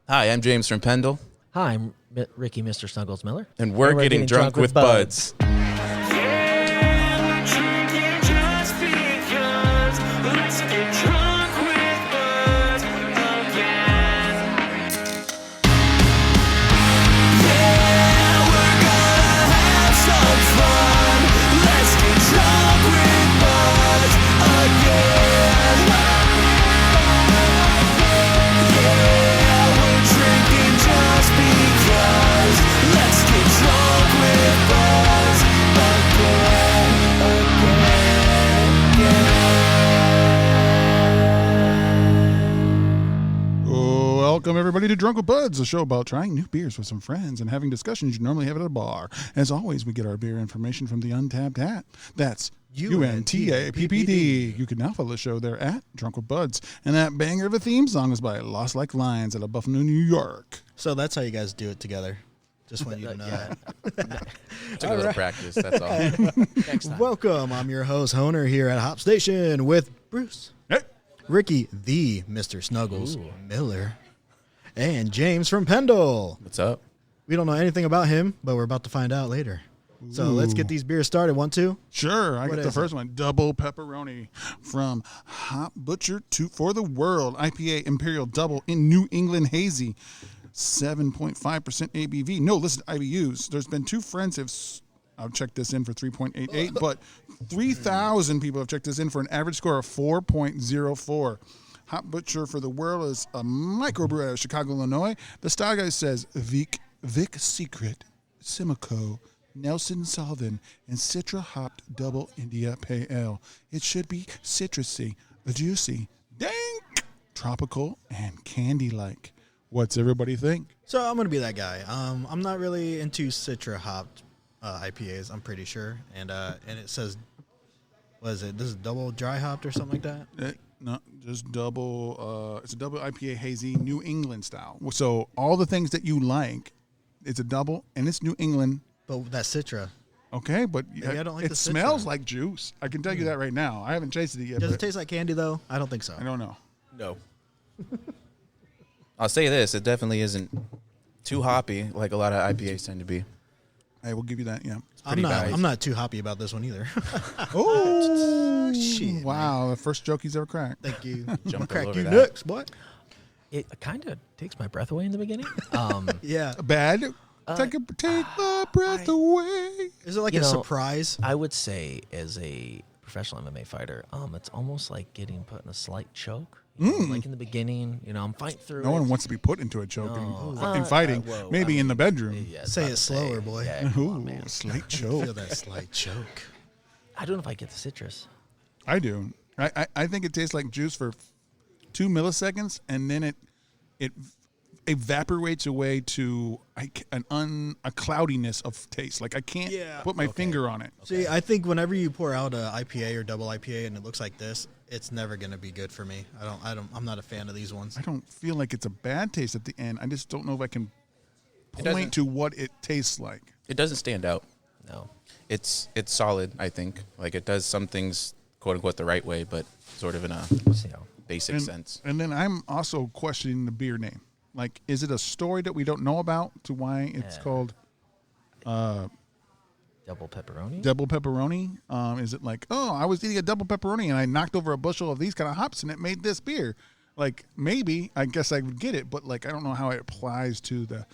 Hi, I'm James from Pendle. Hi, I'm Ricky Mr Snuggles Miller. And we're getting drunk with buds. Welcome, everybody, to Drunk with Buds, a show about trying new beers with some friends and having discussions you normally have at a bar. As always, we get our beer information from the Untapped Hat. That's UNTAPPD. You can now follow the show there at Drunk with Buds. And that banger of a theme song is by Lost Like Lions out of Buffalo, New York. So that's how you guys do it together. Just want you to know that. Took a little practice, that's all. Next time. Welcome. I'm your host, Honer, here at Hop Station with Bruce, Hey. Ricky, the Mr. Snuggles Miller, and James from Pendle. What's up? We don't know anything about him, but we're about to find out later. So let's get these beers started. 1, 2. Sure, I What got the is first one. Double Pepperoni from Hop Butcher for the World. IPA Imperial Double in New England Hazy. 7.5% ABV. No, listen, IBUs. There's been two friends I've checked this in for 3.88, but 3,000 people have checked this in for an average score of 4.04. Hop Butcher for the World is a microbrew out of Chicago, Illinois. The style guide says Vic Secret, Simcoe, Nelson Southern, and Citra Hopped Double India Pale Ale. It should be citrusy, juicy, dank, tropical, and candy-like. What's everybody think? So I'm going to be that guy. I'm not really into Citra hopped IPAs, I'm pretty sure. And it says, what is it? This is double dry hopped or something like that? No, just double. It's a double IPA hazy New England style. So all the things that you like, it's a double and it's New England. But that Citra. Okay, but Maybe I don't like it the smells Citra. like juice. I can tell you that right now. I haven't tasted it yet. Does but it taste like candy, though? I don't think so. I don't know. No. I'll say this, it definitely isn't too hoppy like a lot of IPAs tend to be. I will give you that. Yeah. I'm not too happy about this one either. Oh shit! Wow, the first joke he's ever cracked. Thank you. Jump all Crack over you that. next, what? It kind of takes my breath away in the beginning. Yeah. Bad. Take my breath away. Is it like You a know, surprise? I would say, as a professional MMA fighter, it's almost like getting put in a slight choke. Like in the beginning, I'm fighting through No it. one wants to be put into a choke No. in fighting. Whoa, Maybe in the bedroom. Yeah, Say about it to slower, boy. Yeah, come on, Ooh, man. slight Feel choke. that slight choke. I don't know if I get the citrus. I do. I think it tastes like juice for 2 milliseconds, and then it evaporates away to a cloudiness of taste. Like I can't put my finger on it. See, I think whenever you pour out a IPA or double IPA and it looks like this, it's never gonna be good for me. I'm not a fan of these ones. I don't feel like it's a bad taste at the end. I just don't know if I can doesn't- point to what it tastes like. It doesn't stand out. No. It's solid, I think. Like it does some things, quote unquote, the right way, but sort of in a Let's see how. basic sense. And then I'm also questioning the beer name. Like, is it a story that we don't know about to why it's called Double pepperoni? double pepperoni? Is it like, oh, I was eating a double pepperoni and I knocked over a bushel of these kind of hops and it made this beer? Like, maybe, I guess I would get it, but like, I don't know how it applies to the,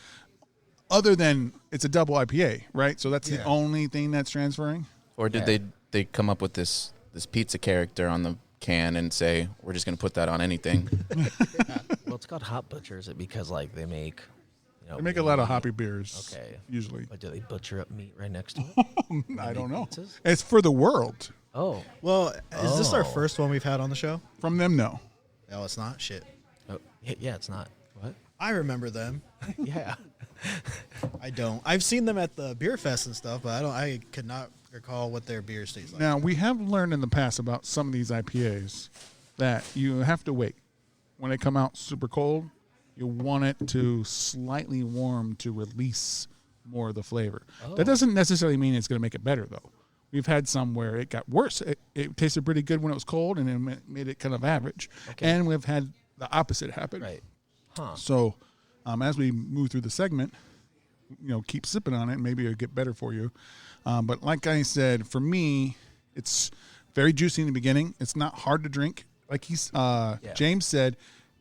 other than it's a double IPA, right? So that's the only thing that's transferring? Or did they come up with this pizza character on the can and say, we're just going to put that on anything? Well, it's called Hop Butcher. Is it because like they make, They make a lot of hoppy beers, Okay. usually. But do they butcher up meat right next to it? I don't know. pizzas? It's for the world. Oh. Well, is this our Oh. first one we've had on the show? From them, no. No, it's not. Shit. Yeah, it's not. What? I remember them. Yeah. I don't. I've seen them at the beer fest and stuff, but I could not recall what their beers taste like. Now, we have learned in the past about some of these IPAs that you have to wait. When they come out super cold, you want it to slightly warm to release more of the flavor. That doesn't necessarily mean it's going to make it better, though. We've had some where it got worse. It tasted pretty good when it was cold, and it made it kind of average. Okay. And we've had the opposite happen. Right. Huh. So As we move through the segment, keep sipping on it, and maybe it'll get better for you. But like I said, for me, it's very juicy in the beginning. It's not hard to drink. Like James said,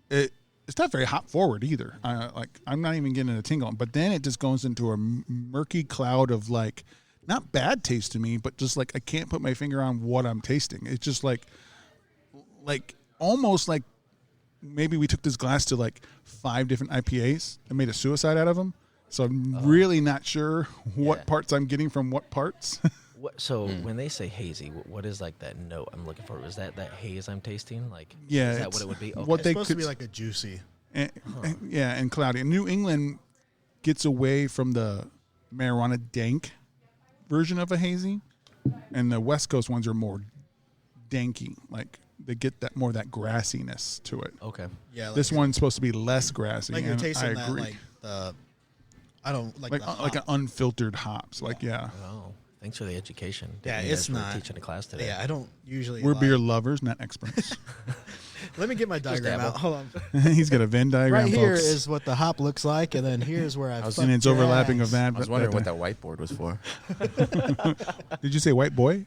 it's not very hop forward either. I'm not even getting a tingle. But then it just goes into a murky cloud of like, not bad taste to me, but just like I can't put my finger on what I'm tasting. It's just like almost like maybe we took this glass to like 5 different IPAs and made a suicide out of them. So I'm really not sure what parts I'm getting from what parts. When they say hazy, what is like that note I'm looking for? Is that haze I'm tasting? Like, yeah, is that what it would be? Okay. What It's supposed to be like a juicy. And cloudy. And New England gets away from the marijuana dank version of a hazy, and the West Coast ones are more danky. Like they get that more of that grassiness to it. Okay. Yeah. Like This one's supposed to be less grassy. Like you're and tasting I that agree. like the. I don't like like an unfiltered hops. Like Oh, thanks for the education. Yeah, You it's guys were not teaching a class today. Yeah, I don't usually. we're like- beer lovers, not experts. Let me get my diagram dabble. out. Hold on. He's got a Venn diagram, Right here folks. is what the hop looks like, and then here's where I. And it's overlapping of that. I was wondering what that whiteboard was for. Did you say white boy?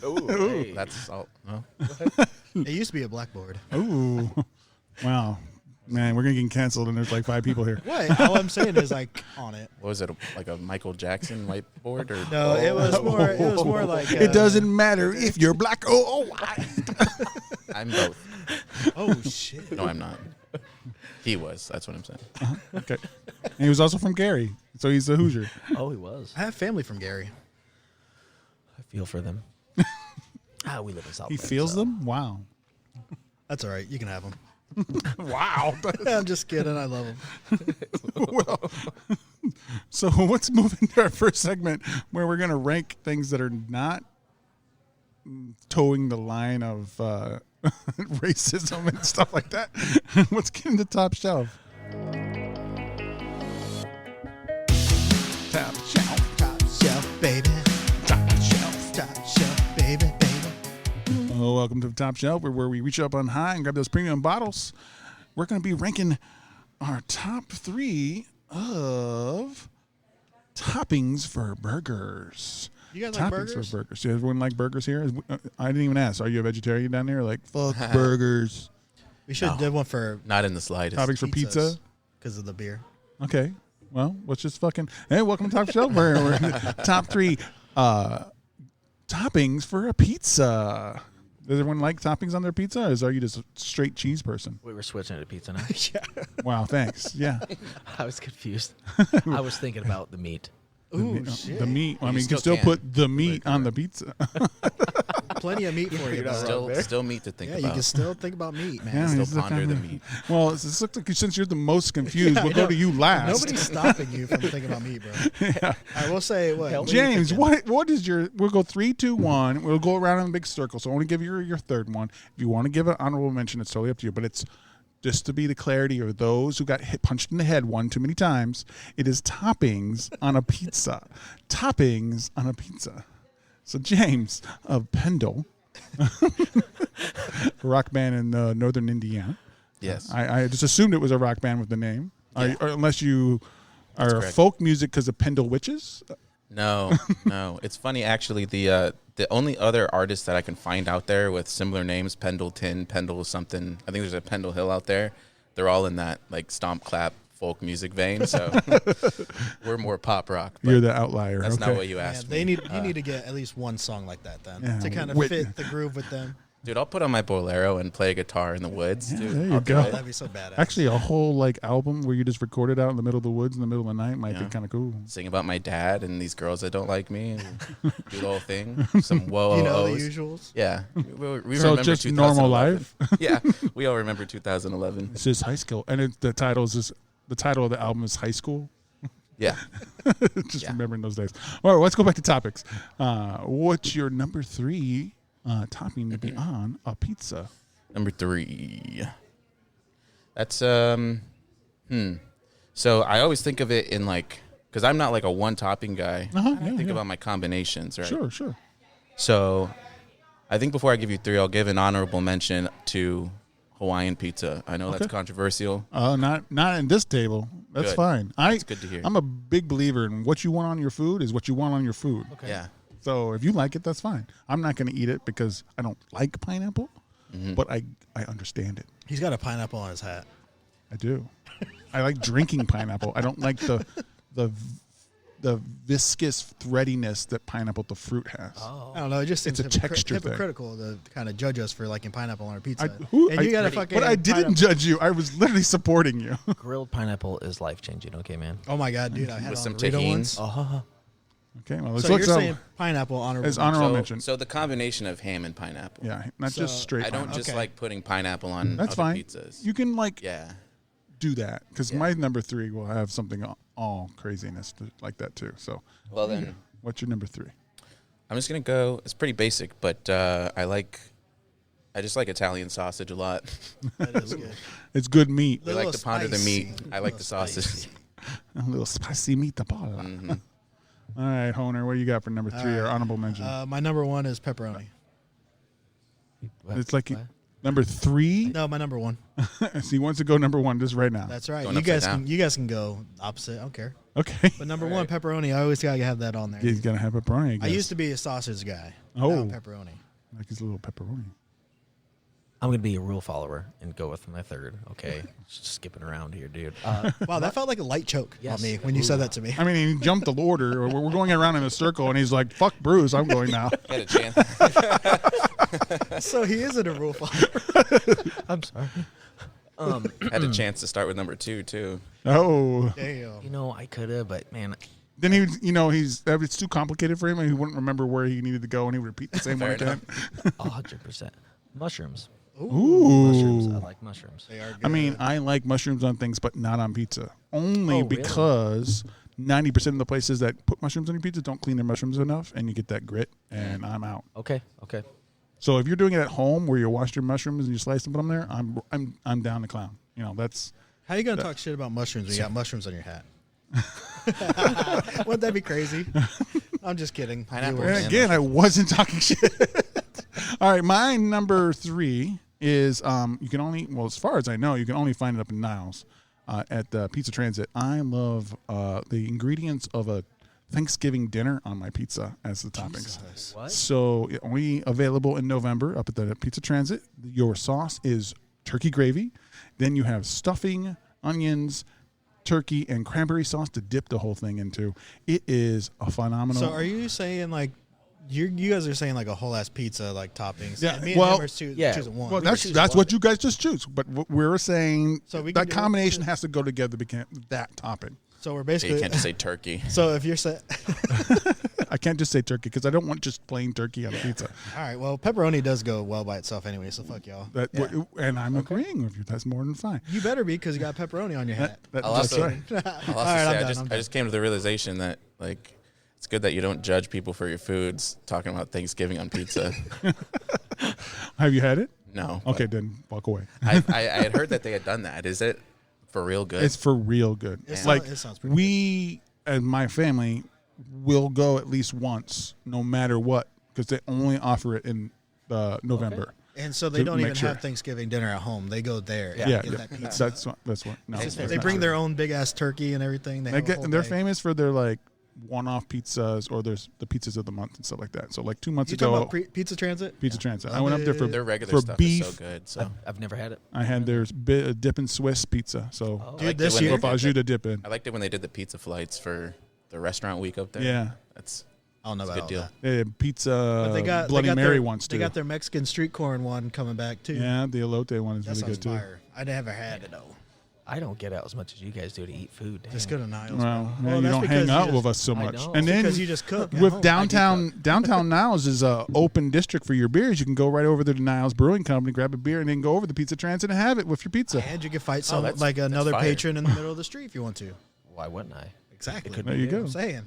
Ooh, that's all. Oh. It used to be a blackboard. Ooh, wow, man, we're gonna get canceled, and there's like 5 people here. What? All I'm saying is like on it. What was it, like a Michael Jackson whiteboard? Or No, it was more. It was more like. It doesn't matter if you're black. I'm both. Oh shit! No, I'm not. He was. That's what I'm saying. Okay, and he was also from Gary, so he's a Hoosier. Oh, he was. I have family from Gary. I feel for them. We live in South. He Bend, feels so. them. Wow. That's all right. You can have them. Wow. I'm just kidding. I love them. So let's move into our first segment where we're going to rank things that are not towing the line of racism and stuff like that. Let's get into Top Shelf. Top Shelf. Top shelf, baby. Top Shelf. Top shelf, baby, baby. Oh, welcome to the Top Shelf, where we reach up on high and grab those premium bottles. We're going to be ranking our top 3 of toppings for burgers. You guys like Toppings burgers? for burgers. Does everyone like burgers here? I didn't even ask. Are you a vegetarian down there? Like, fuck burgers. We should have did one for Not in the slightest. Toppings for pizza? because of the beer. Okay. Well, let's just fucking... Hey, welcome to Top Shelf. We're top 3 toppings for a pizza. Does everyone like toppings on their pizza, or are you just a straight cheese person? We were switching to pizza now. Wow, thanks. Yeah. I was confused. I was thinking about the meat. Ooh, shit. The meat. I You mean, you can still still can. put the meat on the pizza. Plenty of meat for you. bro. Still meat to think Yeah, you about. can still think about meat, man. Yeah, Still he's the ponder the kind meat. Well, it looks like since you're the most confused, Yeah, I we'll go know. to you last. Nobody's stopping you from thinking about meat, bro. I will say what? what are you James, thinking? what is your? We'll go 3, 2, 1. We'll go around in a big circle. So I want to give you your third one. If you want to give an honorable mention, it's totally up to you. But it's just to be the clarity of those who got punched in the head one too many times. It is toppings on a pizza. Toppings on a pizza. So James of Pendle, rock band in northern Indiana. Yes. I just assumed it was a rock band with the name, or unless you are correct. folk music because of Pendle Witches. No. It's funny, actually. The only other artist that I can find out there with similar names, Pendleton, Pendle something. I think there's a Pendle Hill out there. They're all in that like stomp clap folk music vein. So we're more pop rock. But You're the outlier. that's okay. not what you Yeah, asked they me. need you need to get at least one song like that then Yeah, to kind of wait. fit the groove with them. Dude, I'll put on my bolero and play guitar in the woods. Yeah, dude. there you I'll do go. it. That'd be so badass. Actually, a whole like album where you just record it out in the middle of the woods in the middle of the night might be Yeah. kind of cool. Sing about my dad and these girls that don't like me. And do the whole thing. Some whoa you know the ohs. usuals. Yeah. We So remember just normal 2011. life. Yeah. We all remember 2011. It's just high school, and the title of the album is High School. Yeah. Just Yeah. remembering those days. All right, let's go back to topics. What's your number 3 topping to be on a pizza? Number 3. That's So I always think of it in like, because I'm not like a one topping guy. Uh-huh, I yeah, think yeah. about my combinations, right? Sure. So I think before I give you 3, I'll give an honorable mention to Hawaiian pizza. I know that's controversial. Not in this table. That's Good. fine. That's good to hear. I'm a big believer in what you want on your food is what you want on your food. Okay. Yeah. So if you like it, that's fine. I'm not going to eat it because I don't like pineapple, but I understand it. He's got a pineapple on his hat. I do. I like drinking pineapple. I don't like the viscous threadiness that pineapple, the fruit has. Oh. I don't know. It just seems It's a texture thing. hypocritical to kind of judge us for liking pineapple on our pizza. But I didn't judge you. I was literally supporting you. Grilled pineapple is life changing. Okay, man. Oh my god, dude! I had With it some on Dorito tahini. once. Okay, well, let's So look you're saying pineapple honorable as honorable So, mention. so the combination of ham and pineapple. Yeah, not So, just straight. I don't pineapple. just Okay. like putting pineapple on That's other fine. pizzas. You can Yeah. do that because Yeah. my number 3 will have something all craziness like that too. So, Well then, what's your number 3? I'm just gonna go. It's pretty basic, but I just like Italian sausage a lot. That is good. It's good meat. I like to ponder the meat. spicy. I like the sausage. Spicy. A little spicy meatball. All right, Honer, what you got for number 3 or honorable mention? My number 1 is pepperoni. It's like number 3. No, my number 1. So he wants to go number 1 just right now. That's right. Going You upside guys down. can go opposite. I don't care. Okay. But number 1, pepperoni. I always gotta have that on there. He's gonna have pepperoni. I guess. I used to be a sausage guy. Oh. Now I'm pepperoni. like his little pepperoni. I'm gonna be a rule follower and go with my third. Okay, just skipping around here, dude. Wow, that felt like a light choke Yes. on me when you said that to me. I mean, he jumped the order. We're going around in a circle, and he's like, "Fuck Bruce, I'm going now." Had a chance. So he isn't a rule follower. I'm sorry. Had a chance to start with number 2 too. Oh, Damn. You know, I could have, but man, then he, it's too complicated for him, and he wouldn't remember where he needed to go, and he would repeat the same one Fair again. 100%. Mushrooms. Ooh. I like mushrooms. They are good. I mean, I like mushrooms on things, but not on pizza. Only Oh, really? because 90% of the places that put mushrooms on your pizza don't clean their mushrooms enough, and you get that grit, and I'm out. Okay. So if you're doing it at home, where you wash your mushrooms and you slice them, put them there, I'm down to clown. That's how you gonna talk shit about mushrooms when you got mushrooms on your hat? Wouldn't that be crazy? I'm just kidding. Pineapple. Viewers. Yeah. again, I wasn't talking shit. All right, my number 3 is you can only, well, as far as I know, you can only find it up in Niles at the Pizza Transit. I love the ingredients of a Thanksgiving dinner on my pizza as the toppings. What? So only available in November up at the Pizza Transit. Your sauce is turkey gravy. Then you have stuffing, onions, turkey, and cranberry sauce to dip the whole thing into. It is a phenomenal. So are you saying like you guys are saying like a whole ass pizza like toppings? Yeah, And me and well- him are Yeah. choosing one. Well, We that's choose that's one. what you guys just choose. But we're saying So we can that do- combination has to go together to become that topping. So we're You basically. can't just say turkey. So if you're saying, I can't just say turkey because I don't want just plain turkey on a pizza. all right, well, pepperoni does go well by itself anyway. So fuck y'all. And I'm agreeing with you. That's more than fine. You better be because you got pepperoni on your hat. That's also- right. I'll also All right, say I'm I done, just I'm I done. just came to the realization that like it's good that you don't judge people for your foods talking about Thanksgiving on pizza. Have you had it? No. Okay, then walk away. I had heard that they had done that. Is it for real good? It's for real good. It Like sounds pretty we and my family will go at least once, no matter what, because they only offer it in November. And so they to don't make even sure. have Thanksgiving dinner at home. They go there. and Yeah, get that yeah. pizza. That's what. No, They that's They not bring true. their own big ass turkey and everything. They have a whole They're day. famous for their like one-off pizzas, or there's the pizzas of the month and stuff like that. So like 2 months You ago, talking about Pizza Transit? Pizza Transit. I went up there for Their regular for stuff beef. is so good. So I've never had it. I had their dip and Swiss pizza. So Oh. I Dude, liked this it when year- they did prosciutto the- dip in. I liked it when they did the pizza flights for the restaurant week up there. Yeah. That's I don't know It's a about good all deal. that. They had pizza But they got Bloody they got Mary their, ones too. They got their Mexican street corn one coming back too. Yeah, the elote one is that really sounds good too. fire. I never had it though. I don't get out as much as you guys do to eat food. Damn. Just go to Niles. Well, bro. yeah, you that's don't because hang you out just- with us so I much. know. And then because you just cook at with home. downtown Niles is a open district for your beers. You can go right over there to Niles Brewing Company, grab a beer, and then go over the Pizza Transit and have it with your pizza. And you can fight some that's- like that's another fire. patron in the middle of the street if you want to. Why wouldn't I? Exactly. could There you go. I'm saying.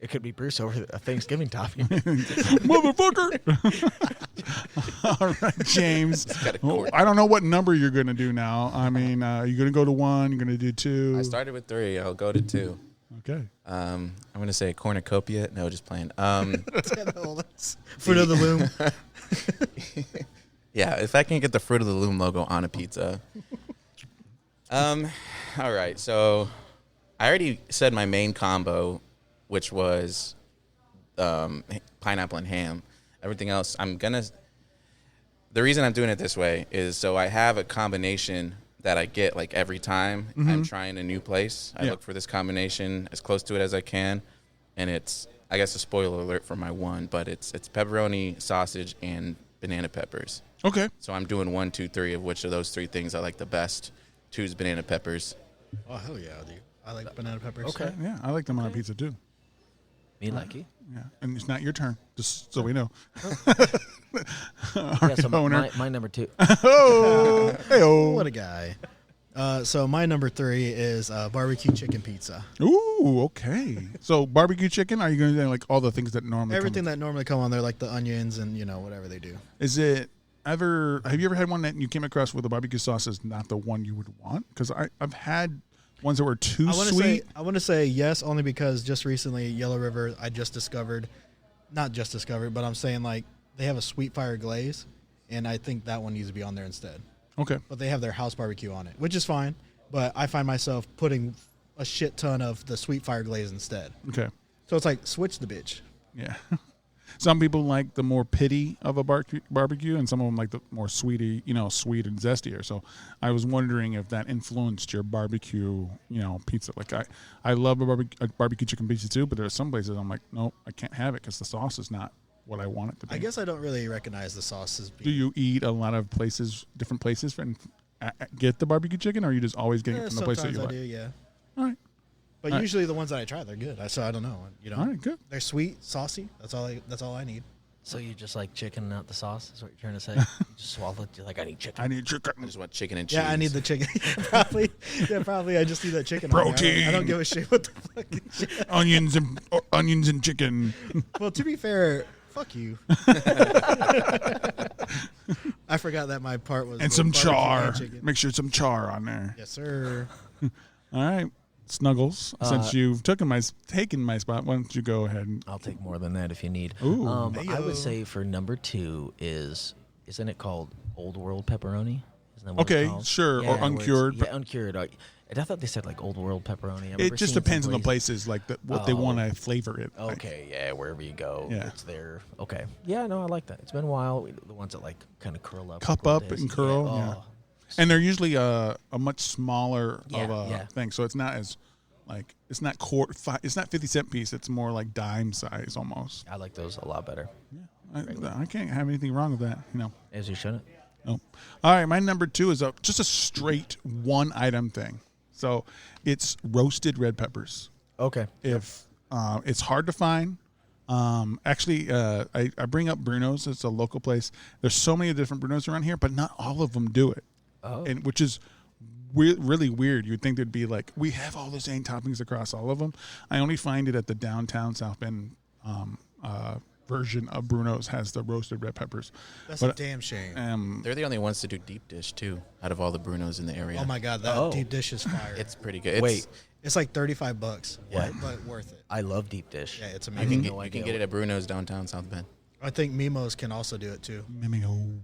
It could be Bruce over a Thanksgiving topping. Motherfucker! All right, James. got a Well, cord. I don't know what number you're going to do now. I mean, you're going to go to 1, you're going to do 2. I started with 3. I'll go to 2. Okay. I'm gonna say cornucopia. No, just playing. Fruit of the loom. Yeah, if I can get the Fruit of the Loom logo on a pizza. All right, so I already said my main combo, which was pineapple and ham. Everything else, the reason I'm doing it this way is so I have a combination that I get like every time I'm trying a new place. I look for this combination as close to it as I can, and it's, I guess, a spoiler alert for my one, but it's pepperoni, sausage, and banana peppers. Okay. So I'm doing 1, 2, 3 of which of those 3 things I like the best. 2 is banana peppers. Oh, hell yeah, dude. I like banana peppers. Okay. Yeah, I like them on a pizza too. Me like you. Yeah, and it's not your turn, just so we know. Yeah, so my number 2. Oh, hey-oh. What a guy. So my number 3 is barbecue chicken pizza. Ooh, okay. So barbecue chicken, are you going to do like all the things that normally Everything that normally come on there, like the onions and, whatever they do. Is it have you ever had one that you came across where the barbecue sauce is not the one you would want? Because I've had ones that were too sweet. I want to say yes, only because just recently Yellow River, I just discovered, but I'm saying like they have a sweet fire glaze, and I think that one needs to be on there instead. Okay. But they have their house barbecue on it, which is fine. But I find myself putting a shit ton of the sweet fire glaze instead. Okay. So it's like switch the bitch. Yeah. Some people like the more pitty of a barbecue, and some of them like the more sweety, sweet and zestier. So I was wondering if that influenced your barbecue, pizza. Like I love a barbecue chicken pizza too, but there are some places I'm like, nope, I can't have it because the sauce is not what I want it to be. I guess I don't really recognize the sauces. Do you eat a lot of different places, and get the barbecue chicken, or are you just always getting it from the place that you like? Sometimes I do, yeah. All right. But usually the ones that I try, they're good. So I don't know. All right, good. They're sweet, saucy. That's all I need. So you just like chicken, not the sauce? Is what you're trying to say? You just swallow it. You're like, I need chicken. I need chicken. I just want chicken and cheese. Yeah, I need the chicken. Probably. I just need that chicken. Protein. I don't give a shit what the fucking shit. onions and chicken. Well, to be fair, fuck you. I forgot that my part was And some barbecue char. and chicken. Make sure some char on there. Yes, sir. All right. Snuggles, since you've taken my spot, why don't you go ahead? I'll take more than that if you need. Ooh. I would say for number 2 isn't it called Old World pepperoni? Isn't that what Okay, it's called? sure, or where it's- uncured. Yeah, uncured. And I thought they said like Old World pepperoni. I remember It just seeing depends on the places- places, like what they want to flavor it. like. Okay, yeah, wherever you go, Yeah. it's there. Okay, yeah, no, I like that. It's been a while. The ones that like kind of curl up, Cup like up this. and curl, yeah. Oh, And they're usually a much smaller Yeah, of a yeah. thing, so it's not as like it's not 50-cent piece. It's more like dime size almost. I like those a lot better. I can't have anything wrong with that, As you shouldn't. No. All right, my number 2 is just a straight one item thing. So it's roasted red peppers. Okay. If it's hard to find. Actually, I bring up Bruno's. It's a local place. There's so many different Bruno's around here, but not all of them do it. Oh. And which is really weird. You'd think there'd be like, we have all the same toppings across all of them. I only find it at the downtown South Bend version of Bruno's has the roasted red peppers. That's a damn shame. They're the only ones to do deep dish too, out of all the Brunos in the area. Oh my god, that deep dish is fire. It's pretty good. Wait. It's like $35. Yeah. But worth it. I love deep dish. Yeah, it's You amazing. can, you can get it at Bruno's downtown South Bend. I think Mimo's can also do it too, Mimeo.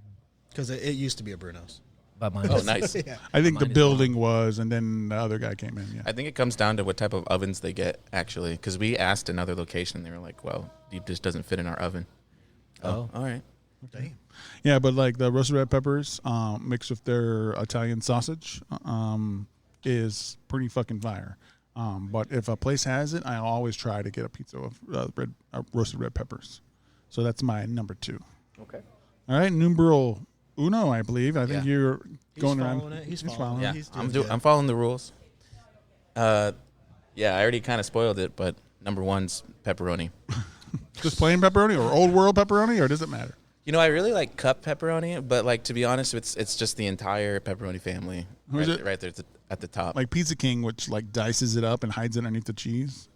because it used to be a Bruno's. But mine Oh, is- nice. Yeah. I think the Mine is building was, and then the other guy came in. Yeah. I think it comes down to what type of ovens they get, actually, because we asked another location, and they were like, well, deep dish doesn't fit in our oven. Oh. All right. Damn. Yeah, but like the roasted red peppers mixed with their Italian sausage is pretty fucking fire. But if a place has it, I always try to get a pizza of roasted red peppers. So that's my number 2. Okay. All right, numeral uno, I believe. I think Yeah. you're He's going following around. it. He's following following it. Yeah, He's doing good. I'm following the rules. Yeah, I already kind of spoiled it, but number 1's pepperoni. Just plain pepperoni or old world pepperoni, or does it matter? You know, I really like cup pepperoni, but like to be honest, it's just the entire pepperoni family. Who's right, it? right there at the top. Like Pizza King, which like dices it up and hides it underneath the cheese.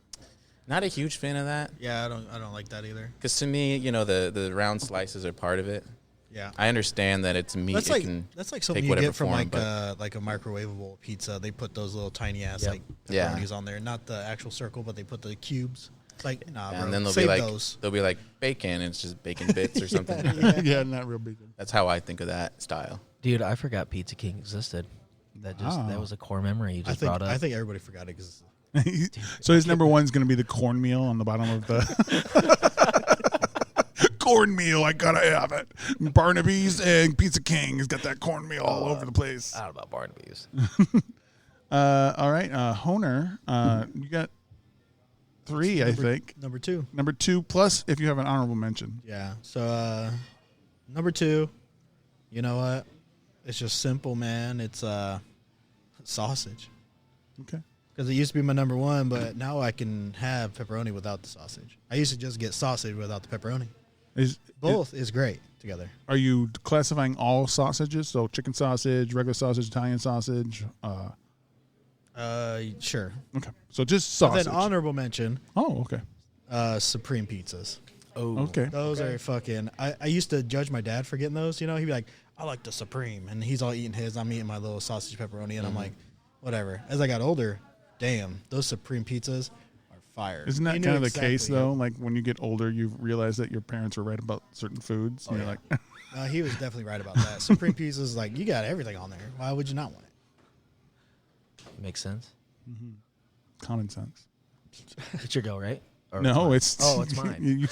Not a huge fan of that, Yeah, I don't like that either. because to me, the round slices are part of it. Yeah. I understand that it's meat. That's it like can something take you whatever get from form, like a microwavable pizza. They put those little tiny ass Yep. like Yeah. pepperonis on there, not the actual circle, but they put the cubes. It's like, nah, bro. And then Save they'll those. be like bacon, and it's just bacon bits or something. Yeah, not real bacon. That's how I think of that style. Dude, I forgot Pizza King existed. That was a core memory you just brought up. I think everybody forgot it because So his number one is going to be the cornmeal on the bottom of the cornmeal. I gotta have it. Barnaby's and Pizza King has got that cornmeal all over the place. I don't know about Barnaby's. All right, Honer, you got 3, I think. number 2. Number 2 plus if you have an honorable mention. Yeah. So number 2, you know what? It's just simple, man. It's sausage. Okay. Because it used to be my number 1, but now I can have pepperoni without the sausage. I used to just get sausage without the pepperoni. Both is great together. Are you classifying all sausages? So chicken sausage, regular sausage, Italian sausage? Sure. Okay. So just But sausage. then honorable mention, Oh, okay. Supreme pizzas. Oh, Okay. Those are fucking. I used to judge my dad for getting those. You know, he'd be like, "I like the Supreme," and he's all eating his. I'm eating my little sausage pepperoni, and I'm like, whatever. As I got older, damn, those Supreme pizzas are fire. Isn't that He kind knew of the case, exactly, though? Like, when you get older, you realize that your parents were right about certain foods. And you're like, He was definitely right about that. Supreme pizzas, like, you got everything on there. Why would you not want it? makes sense. common sense. It's your go, right? Or No, it's... it's mine. you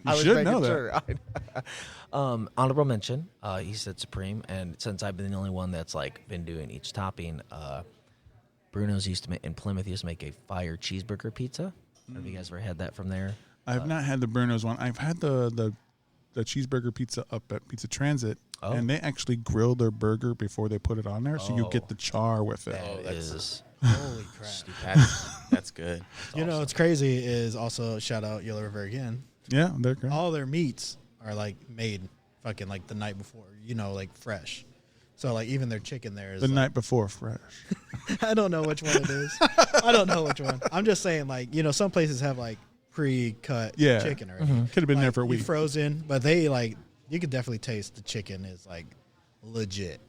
I was should making know that. sure. Honorable mention. He said Supreme, and since I've been the only one that's like been doing each topping, Bruno's used to make in Plymouth used to make a fire cheeseburger pizza. Have you guys ever had that from there? I've not had the Bruno's one. I've had the cheeseburger pizza up at Pizza Transit, and they actually grill their burger before they put it on there, so you get the char with it. That is Holy crap. That's good. You know what's crazy is also shout out Yellow River again. Yeah, they're great. All their meats are like made fucking like the night before, you know, like fresh. So like even their chicken there is The like, night before fresh. I don't know which one it is. I don't know which one. I'm just saying, like, you know, some places have like pre-cut chicken already. Could have been there Like, for a week. frozen, but they like you could definitely taste the chicken is like legit.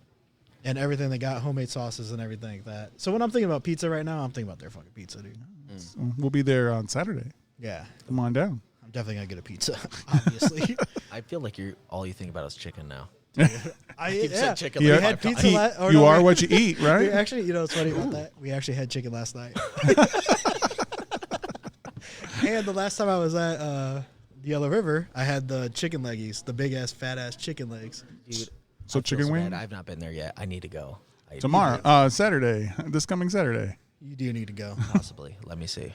And everything they got, homemade sauces and everything like that. So when I'm thinking about pizza right now, I'm thinking about their fucking pizza, dude. We'll be there on Saturday. Yeah. Come on down. I'm definitely gonna get a pizza, obviously. I feel like all you think about is chicken now. I said chicken We like had 5 pizza You are what you eat, We right? actually, you know what's funny about that? We actually had chicken last night. And the last time I was at the Yellow River, I had the chicken leggies, the big ass, fat ass chicken legs. Dude, So I feel chicken wing? bad. I've not been there yet. I need to go. Tomorrow, Saturday, this coming Saturday. You do need to go. Possibly. Let me see.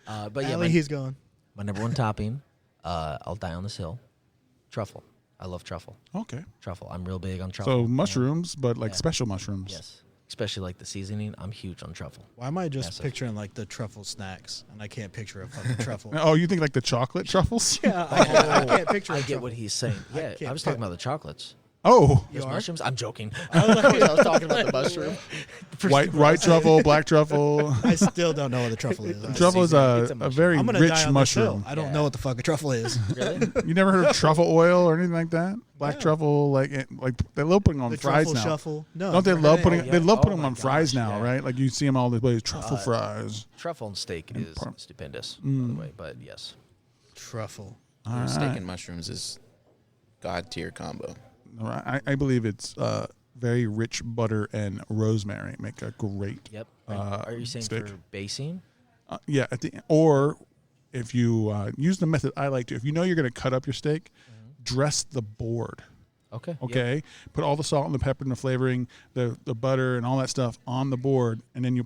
But yeah, Allie, he's going. my number one topping, I'll die on this hill, truffle. I love truffle. Okay. Truffle. I'm real big on truffle. So mushrooms, but like Yeah. special mushrooms. Yes. Especially like the seasoning. I'm huge on truffle. Why am I just Massive. picturing like the truffle snacks, and I can't picture a fucking truffle? Oh, you think like the chocolate truffles? Yeah, I can't picture. I a get truffle. what he's saying. Yeah, can't I was talking about the chocolates. Oh, There's are? mushrooms. I'm joking. I was talking about the mushroom. white truffle, black truffle. I still don't know what the truffle is. Truffle is It's a a mushroom. very I'm gonna rich die on this hill. mushroom. I don't Yeah. know what the fuck a truffle is. Really? You never heard of truffle oil or anything like that? Black truffle, like they love putting on The fries truffle now. shuffle. No, Don't they never love had putting? it. They love Oh putting them my on fries gosh, now, yeah. right? Like you see them all the places. Truffle fries. Truffle and steak is stupendous, by the way. But yes. Truffle. Steak and mushrooms is god tier combo. All right. I believe it's very rich butter and rosemary make a great. Yep. Are you saying steak. for basing? Yeah, or if you use the method I like to, if you know you're going to cut up your steak, dress the board. Okay. Okay, put all the salt and the pepper and the flavoring, the butter and all that stuff on the board, and then you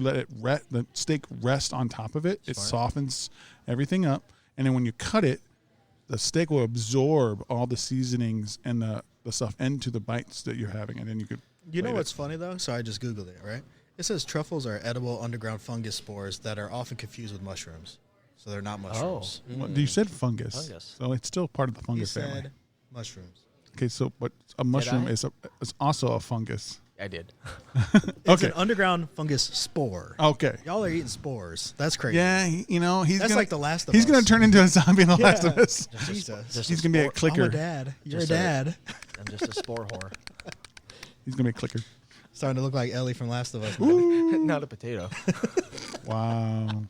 let it the steak rest on top of it. It softens everything up, and then when you cut it, the steak will absorb all the seasonings and the stuff into the bites that you're having, and then you could. You know plate what's funny though? So I just googled it. Right? It says truffles are edible underground fungus spores that are often confused with mushrooms, so they're not mushrooms. Well, you said fungus, Fungus. so it's still part of the He fungus family. said mushrooms. Okay, so but a mushroom I? is also a fungus. I did. It's Okay. an underground fungus spore. Okay. Y'all are eating spores. That's crazy. Yeah, he's That's gonna, like The Last of He's Us. gonna turn into a zombie in The Last of Yeah. Us. Jesus. He's gonna be a spore- clicker. I'm a dad. You're Just a a- dad. I'm just a spore whore. He's gonna be a clicker. Starting to look like Ellie from Last of Us. Not a potato. Wow.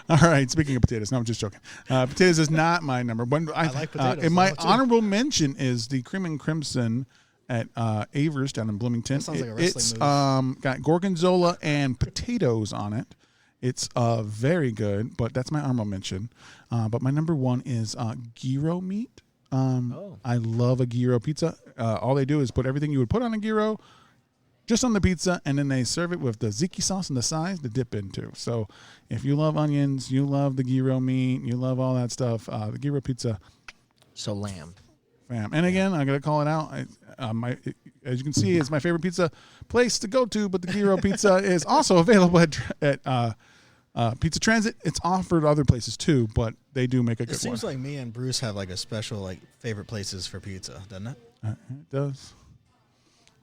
All right. Speaking of potatoes, no, I'm just joking. Potatoes is not my number one. I like potatoes. And my too. honorable mention is the Cream and Crimson at Avers down in Bloomington. That sounds like a wrestling It's move. got gorgonzola and potatoes on it. It's very good, but that's my honorable mention. But my number one is gyro meat. I love a gyro pizza. All they do is put everything you would put on a gyro just on the pizza, and then they serve it with the tzatziki sauce and the sides to dip into. So if you love onions, you love the gyro meat, you love all that stuff, the gyro pizza. So lamb. Fam. And again, I got to call it out. As you can see, it's my favorite pizza place to go to, but the gyro pizza is also available at Pizza Transit. It's offered other places too, but they do make a good one. It seems like me and Bruce have like a special like favorite places for pizza, doesn't it? It does.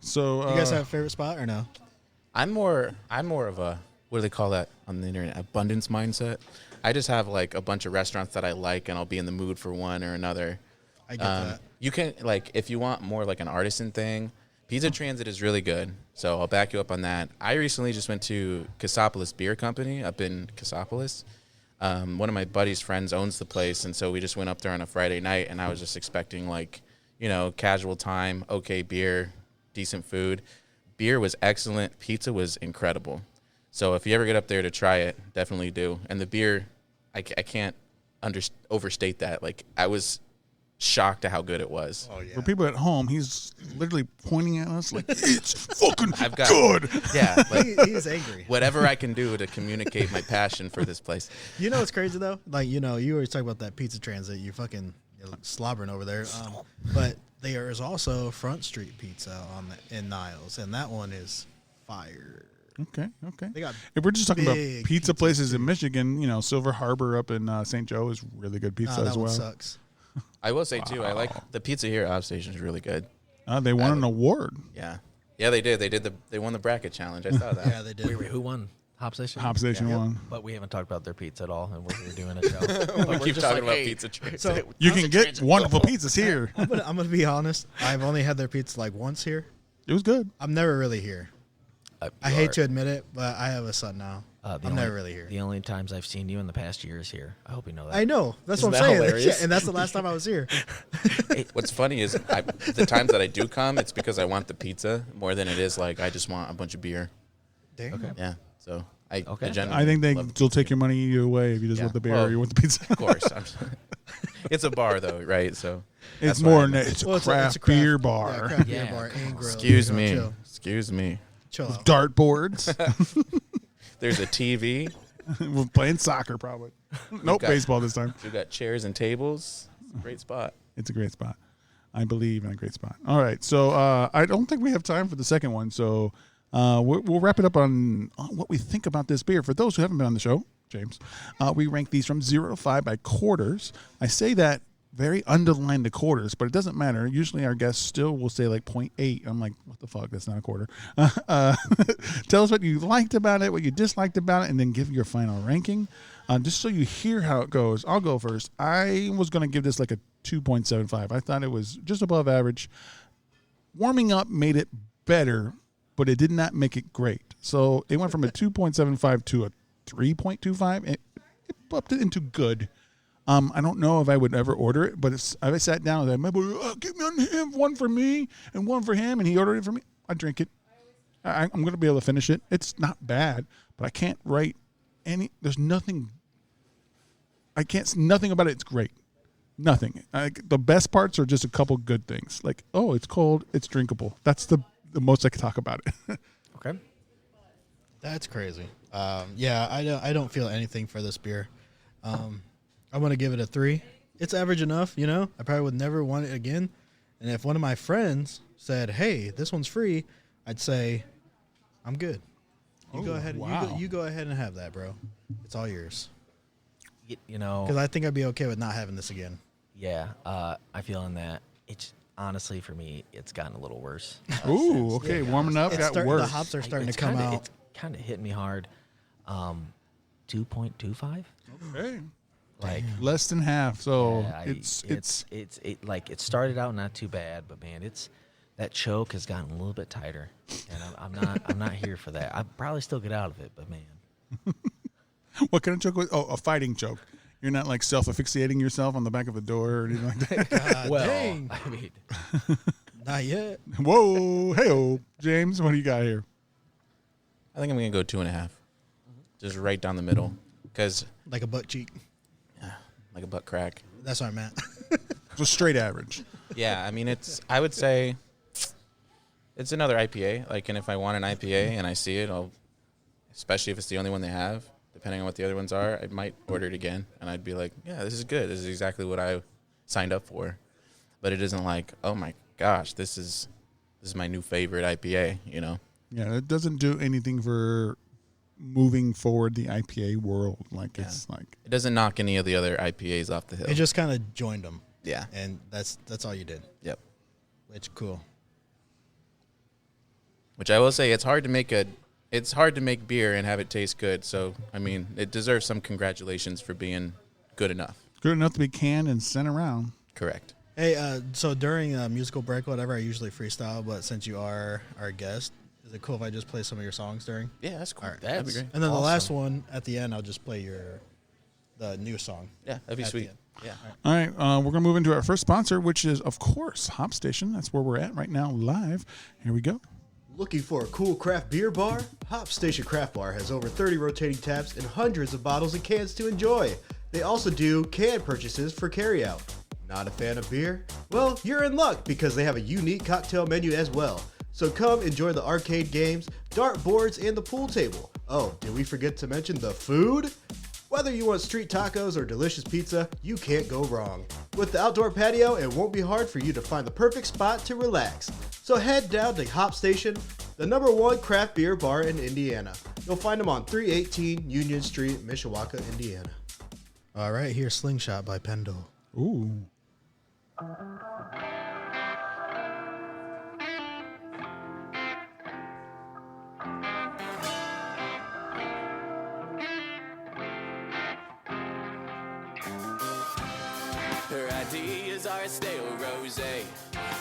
So You guys have a favorite spot or no? I'm more of a, what do they call that on the internet? Abundance mindset. I just have like a bunch of restaurants that I like, and I'll be in the mood for one or another. I get that. You can, like, if you want more like an artisan thing, Pizza Transit is really good. So I'll back you up on that. I recently just went to Cassopolis Beer Company up in Cassopolis. One of my buddy's friends owns the place, and so we just went up there on a Friday night, and I was just expecting like, casual time, okay beer, decent food. Beer was excellent. Pizza was incredible. So if you ever get up there to try it, definitely do. And the beer, I can't overstate that. Like, I was shocked at how good it was. Oh yeah. for people at home, he's literally pointing at us like, it's fucking I've got good. Yeah, like, He is angry. whatever I can do to communicate my passion for this place. You know what's crazy though? Like, you always talk about that Pizza Transit. You fucking slobbering over there. But there is also Front Street Pizza in Niles, and that one is fire. Okay. They got If we're just talking about big pizza pizzas, places too. in Michigan, Silver Harbor up in St. Joe is really good pizza that as one well. sucks. I will say too, I like the pizza here at Outstation is really good. They won an award. Yeah, they did. They won the bracket challenge. I saw that. Yeah, they did. Wait, who won? Hop Station? Hop Station won. But we haven't talked about their pizza at all, and we're doing a show. We But we're keep just talking like, about hey, Pizza Transit. So You can get wonderful pizzas here. I'm gonna be honest. I've only had their pizza like once here. It was good. I'm never really here. I you hate are- to admit it, but I have a son now. I'm never really here. The only times I've seen you in the past year is here. I hope you know that. I know. That's Isn't what I'm that saying. hilarious? Yeah, and that's the last time I was here. What's funny is the times that I do come, it's because I want the pizza more than it is like I just want a bunch of beer. Damn. Okay. Yeah, so I Okay. I think they love still take your money either way if you just Yeah. want the beer Well, or you want the pizza. Of course, it's a bar though, right? So It's that's why more I'm- than it's a Well, craft beer Yeah, bar. craft beer Yeah, bar and grill. Excuse You know, me, Chill, excuse me. chill out. Dartboards. There's a TV. We're playing soccer probably. Nope, got- baseball this time. We got chairs and tables. It's a great spot. It's a great spot. I believe in a great spot. All right, so I don't think we have time for the second one, so we'll wrap it up on what we think about this beer. For those who haven't been on the show, James, we rank these from 0 to 5 by quarters. I say that very underlined the quarters, but it doesn't matter. Usually our guests still will say like 0.8. I'm like, what the fuck? That's not a quarter. Tell us what you liked about it, what you disliked about it, and then give your final ranking. Just so you hear how it goes, I'll go first. I was going to give this like a 2.75. I thought it was just above average. Warming up made it better, but it did not make it great. So it went from a 2.75 to a 3.25. It upped it into good. I don't know if I would ever order it, but if I sat down with my boy, give me one for me and one for him, and he ordered it for me, I'd drink it. I'm going to be able to finish it. It's not bad, but I can't write any. There's nothing. Nothing about it. It's great. Nothing. The best parts are just a couple good things. Like, oh, it's cold. It's drinkable. That's the most I could talk about it. Okay. That's crazy. Yeah, I don't feel anything for this beer. I'm gonna give it a 3. It's average enough, I probably would never want it again. And if one of my friends said, "Hey, this one's free," I'd say, "I'm good. You go ahead. wow. You go ahead and have that, bro. It's all yours." Because Because I think I'd be okay with not having this again. yeah, I feel in that. It's honestly for me, it's gotten a little worse. Ooh, okay. Warming up got The worse. hops are starting to It's come kinda- out. It's kind of hit me hard. 2.25. Okay. Like Less than half. So yeah, it started out not too bad, but man, that choke has gotten a little bit tighter, and I'm not here for that. I'd probably still get out of it, but man, What kind of choke? A fighting choke. You're not like self-asphyxiating yourself on the back of a door or anything like that. God Well, dang. I mean, Not yet. Whoa, hey, James, what do you got here? I think I'm going to go 2.5. Just right down the middle. Because, Like a butt cheek. like a butt crack. That's what I meant. So straight average. Yeah, I mean, I would say it's another IPA. Like, and if I want an IPA and I see it, especially if it's the only one they have, depending on what the other ones are, I might order it again. And I'd be like, yeah, this is good. This is exactly what I signed up for. But it isn't like, oh my gosh, this is my new favorite IPA, you know? Yeah, it doesn't do anything for moving forward the IPA world. Like it's like It doesn't knock any of the other IPAs off the hill. It just kind of joined them. Yeah. And that's all you did. Yep. Which cool. Which I will say, it's hard to make beer and have it taste good. So, I mean, it deserves some congratulations for being good enough. good enough to be canned and sent around. Correct. Hey, so during a musical break or whatever, I usually freestyle, but since you are our guest, is it cool if I just play some of your songs during? Yeah, that's cool. All right. That'd be great. And then the Awesome. last one at the end, I'll just play the new song. Yeah, that'd be At the sweet. end. Yeah. All right, we're going to move into our first sponsor, which is, of course, Hop Station. That's where we're at right now, live. Here we go. Looking for a cool craft beer bar? Hop Station Craft Bar has over 30 rotating taps and hundreds of bottles and cans to enjoy. They also do can purchases for carryout. Not a fan of beer? Well, you're in luck because they have a unique cocktail menu as well. So come enjoy the arcade games, dart boards, and the pool table. Oh, did we forget to mention the food? Whether you want street tacos or delicious pizza, you can't go wrong. With the outdoor patio, it won't be hard for you to find the perfect spot to relax. So head down to Hop Station, the #1 craft beer bar in Indiana. You'll find them on 318 Union Street, Mishawaka, Indiana. All right, here's Slingshot by Pendle. Ooh. Her ideas are a stale rosé.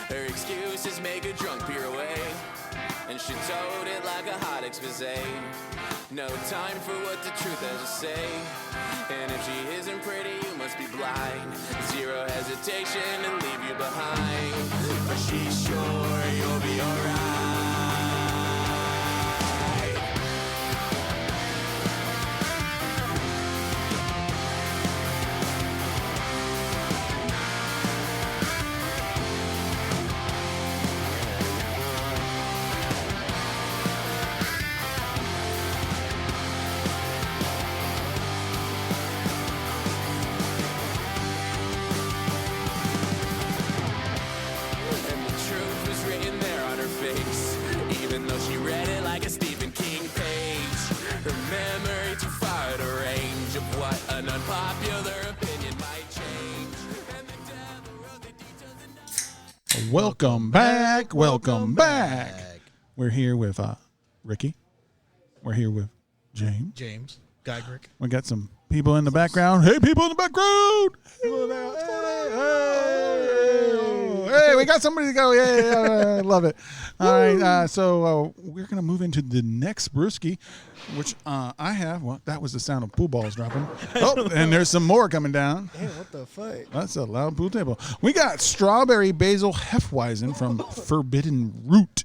Her excuses make a drunk beer away. And she told it like a hot expose. No time for what the truth has to say. And if she isn't pretty, you must be blind. Zero hesitation and leave you behind. But she's sure you'll be alright. And the truth was written there on her face, even though she read it like a Stephen King page. Her memory too far to range of what an unpopular opinion might change. And the devil wrote the details and Welcome back. Welcome back. We're here with Ricky. We're here with James. James Geigrick. We got some people in the background. Hey, people in the background. Hey, we got somebody to go. Yeah, love it. All right, so we're going to move into the next brewski, which I have. Well, that was the sound of pool balls dropping. Oh, and there's some more coming down. Damn, what the fuck? That's a loud pool table. We got strawberry Basil Hefeweizen from Forbbiden Root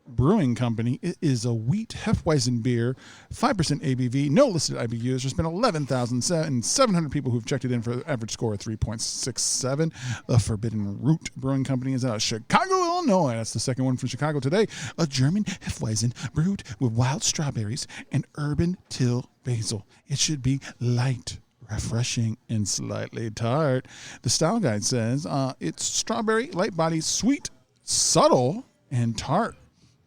Brewing Company. It is a wheat Hefeweizen beer, 5% ABV, no listed IBUs. There's been 11,700 people who've checked it in for an average score of 3.67. The Forbbiden Root Brewing Company is out of Chicago, Illinois. That's the second one from Chicago today. A German Hefeweizen brewed with wild strawberries and urban till basil. It should be light, refreshing, and slightly tart. The style guide says it's strawberry, light body, sweet, subtle, and tart.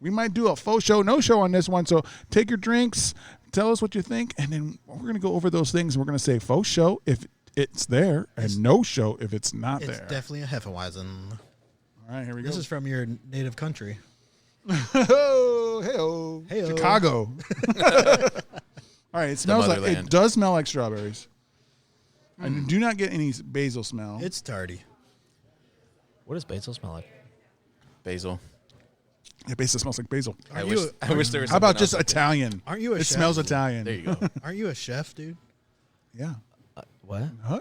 We might do a faux show, no show on this one. So take your drinks, tell us what you think, and then we're going to go over those things. We're going to say faux show if it's there and no show if it's not It's there. definitely a Hefeweizen. All right, here we This go. is from your native country. Hey-oh. Hey-oh. Chicago. All right, it smells like, it motherland. does smell like strawberries. I do not get any basil smell. It's tardy. what does basil smell like? Basil. It basically smells like basil. I wish there was How about something just else. Italian? Aren't you a It chef? smells Italian. There you go. Aren't you a chef, dude? Yeah. What? Huh?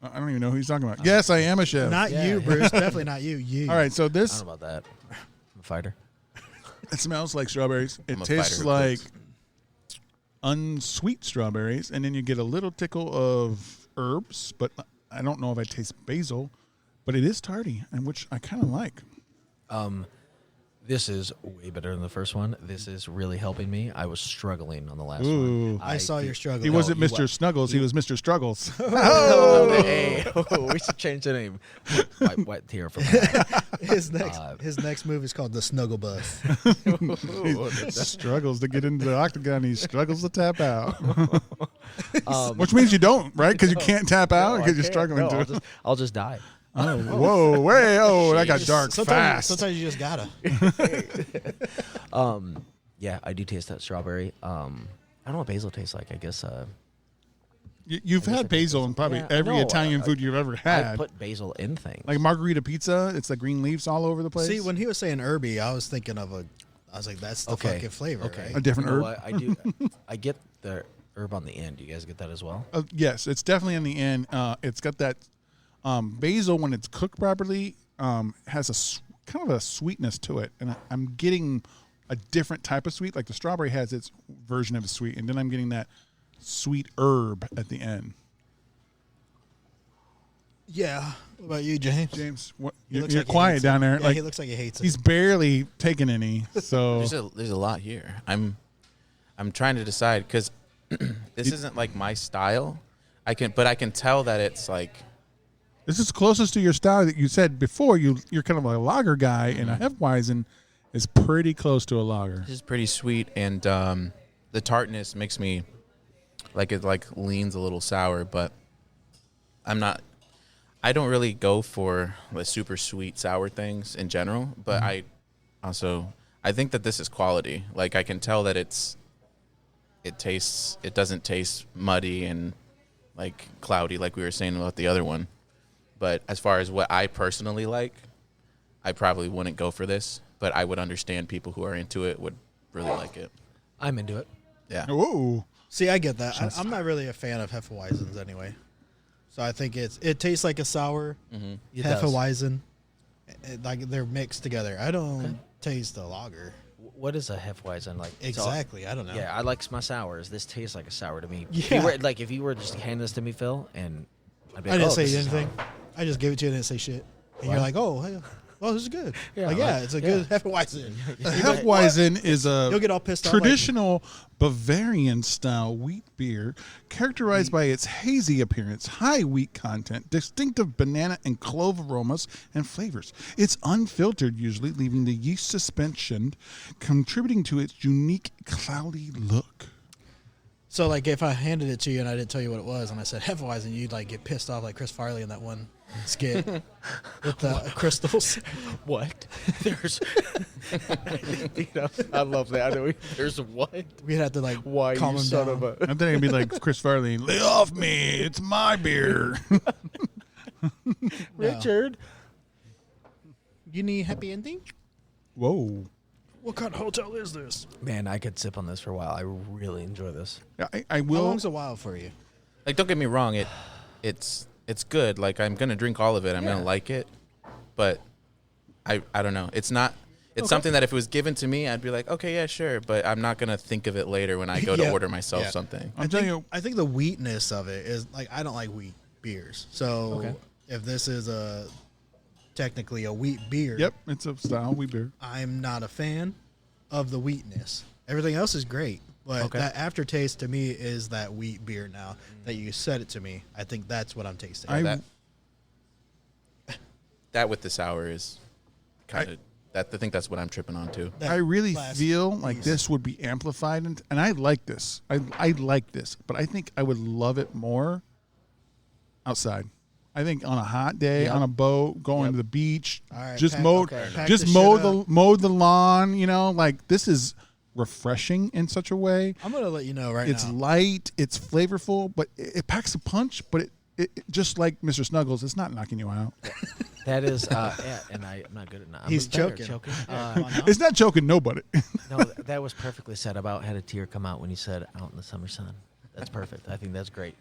I don't even know who he's talking about. Yes, I am a chef. Not you, Bruce. Definitely not you. You. All right, so I this don't know about that. I'm a fighter. it smells like strawberries. It I'm a tastes fighter who like cooks. unsweet strawberries, and then you get a little tickle of herbs, but I don't know if I taste basil, but it is tarty, and which I kind of like. This is way better than the first one. This is really helping me. I was struggling on the last Ooh. one. I saw your struggle. He wasn't you Mr. Snuggles. He was Mr. Struggles. Hey, we should change the name. Wet tear from that. His next move is called the Snuggle Bus. He struggles to get into the octagon. He struggles to tap out. Which means you don't, right? Because you can't tap out because you're struggling to. I'll just die. Oh, whoa, way, oh, that got dark fast. Sometimes you just gotta. Yeah, I do taste that strawberry. I don't know what basil tastes like. I guess You've had basil in probably Yeah, I every know. Italian food you've ever I had. put basil in things. Like margarita pizza, it's like green leaves all over the place. See, when he was saying herby, I was thinking of I was like, that's the Okay. fucking flavor. Okay. Right? A different You know herb? what? I do. I get the herb on the end. Do you guys get that as well? Yes, it's definitely in the end. It's got that basil when it's cooked properly has a kind of a sweetness to it, and I'm getting a different type of sweet. Like the strawberry has its version of a sweet, and then I'm getting that sweet herb at the end. Yeah. What about you, James? James, what, He you're looks like he quiet hates down it. there. Yeah, like he looks like he hates it. he's barely taking any. So There's a lot here. I'm trying to decide because this isn't like my style. But I can tell that it's like this is closest to your style that you said before. You're kind of a lager guy, and a Hefeweizen is pretty close to a lager. this is pretty sweet, and the tartness makes me like it like leans a little sour, but I don't really go for the super sweet sour things in general, but I think that this is quality. Like I can tell that it doesn't taste muddy and like cloudy like we were saying about the other one. But as far as what I personally like, I probably wouldn't go for this, but I would understand people who are into it would really like it. I'm into it. Yeah. Whoa. See, I get that. I'm not really a fan of Hefeweizens anyway. So I think it tastes like a sour It does. Hefeweizen. Like they're mixed together. I don't taste the lager. What is a Hefeweizen like? Exactly. I don't know. Yeah, I like my sours. This tastes like a sour to me. Yeah. If you were just handing this to me, Phil, and I'd be I like, didn't oh, say this is anything. sour. I just gave it to you and didn't say shit. And you're like, oh, hey, well, this is good. Yeah, Like, yeah, it's a good Hefeweizen. Hefeweizen is a You'll get all pissed off, like- traditional Bavarian style wheat beer characterized by its hazy appearance, high wheat content, distinctive banana and clove aromas and flavors. It's unfiltered usually, leaving the yeast suspension contributing to its unique cloudy look. So, like, if I handed it to you and I didn't tell you what it was, and I said Hefeweizen, you'd like get pissed off like Chris Farley in that one skit with the crystals. What? There's, I love that. There's what? We'd have to like Why calm you him son down. of a? I'm thinking it'd be like Chris Farley, lay off me, it's my beer. Richard. You need happy ending? Whoa. What kind of hotel is this? Man, I could sip on this for a while. I really enjoy this. I How will. long's a while for you? Like don't get me wrong, it's good. Like I'm gonna drink all of it. I'm gonna like it, but I don't know. It's not. It's something that if it was given to me, I'd be like, okay, yeah, sure. But I'm not gonna think of it later when I go to Yeah. order myself Yeah. something. I'm telling you, I think the wheatness of it is like I don't like wheat beers. So if this is technically a wheat beer, yep, it's a style wheat beer. I'm not a fan of the wheatness. Everything else is great, but that aftertaste to me is that wheat beer now that you said it to me. I think that's what I'm tasting. That with the sour is kind of I think that's what I'm tripping on too. That I really last feel like piece. this would be amplified, and I like this. I like this, but I think I would love it more outside. I think on a hot day, on a boat, going to the beach, All right, just pack- mow, okay. Pack just the mow shit the up. mow the lawn. You know, like this is refreshing in such a way. I'm gonna let you know right It's now. light, it's flavorful, but it packs a punch. But it just like Mr. Snuggles, it's not knocking you out. That is, yeah, and I'm not good at that. He's choking. Come on now. It's not choking nobody. No, that was perfectly said. About had a tear come out when you said "out in the summer sun." That's perfect. I think that's great.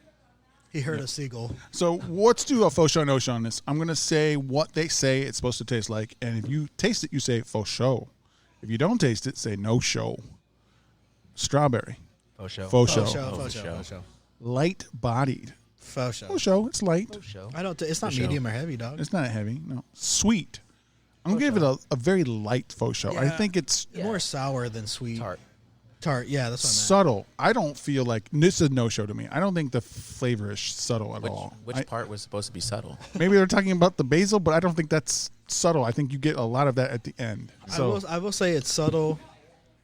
He heard a seagull. So let's do a faux show, no show on this. I'm going to say what they say it's supposed to taste like. And if you taste it, you say faux show. If you don't taste it, say no show. Strawberry. Faux show. Faux show. Faux show. Light bodied. Faux show. Faux show. It's light. Faux show. I don't. It's not Faux show. medium or heavy, dog. It's not heavy. No. Sweet. I'm going to give it a very light faux show. I Yeah. think it's More sour than sweet. Tart. Yeah, that's what subtle. I don't feel like this is no show to me. I don't think the flavor is subtle at all. Which part was supposed to be subtle? Maybe they're talking about the basil, but I don't think that's subtle. I think you get a lot of that at the end. I So meant. I will say it's subtle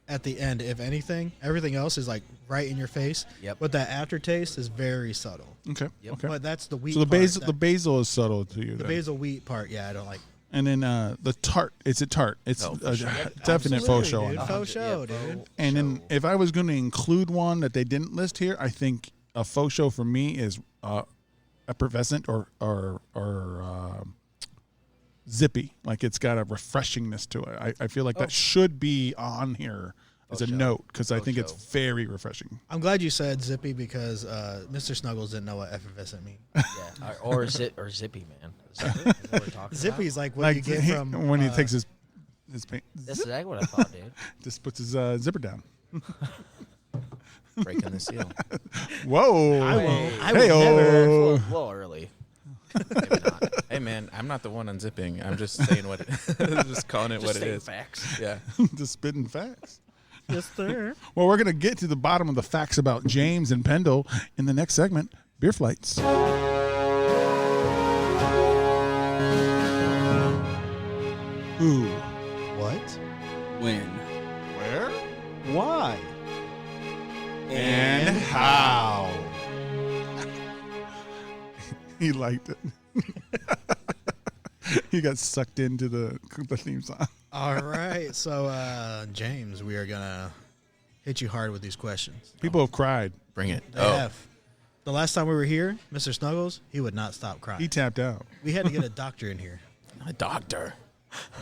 at the end, if anything. Everything else is like right in your face. Yep. But that aftertaste is very subtle. okay, Yep. okay. But that's the wheat. So the part basil, that- the basil is subtle to you. the Then. basil wheat part. Yeah, I don't like. And then the tart. It's a tart. It's Oh, a for sure. definite faux show. Dude, on it. faux show, dude. And then if I was going to include one that they didn't list here, I think a faux show for me is effervescent or zippy. Like it's got a refreshingness to it. I feel like that should be on here as a note because I think it's very refreshing. I'm glad you said zippy because Mr. Snuggles didn't know what effervescent meant. Yeah. Or zippy, man. Is that what we're talking Zippy about? is like what Like you get from when he takes his paint, That's exactly what I thought, dude. just puts his zipper down. Breaking the seal. Whoa! I will Hey-o. never. A little early. Maybe not. Hey man, I'm not the one unzipping. I'm just saying what it just calling it Just what it saying is. facts. Yeah. Just spitting facts. Yes, sir. Well, we're gonna get to the bottom of the facts about James and Pendle in the next segment. Beer flights. Who? What? When? Where? Why? And how? He liked it. He got sucked into the theme song. All right. So, James, we are gonna hit you hard with these questions. People have cried. Bring it. They have. The last time we were here, Mr. Snuggles, he would not stop crying. He tapped out. We had to get a doctor in here. A doctor.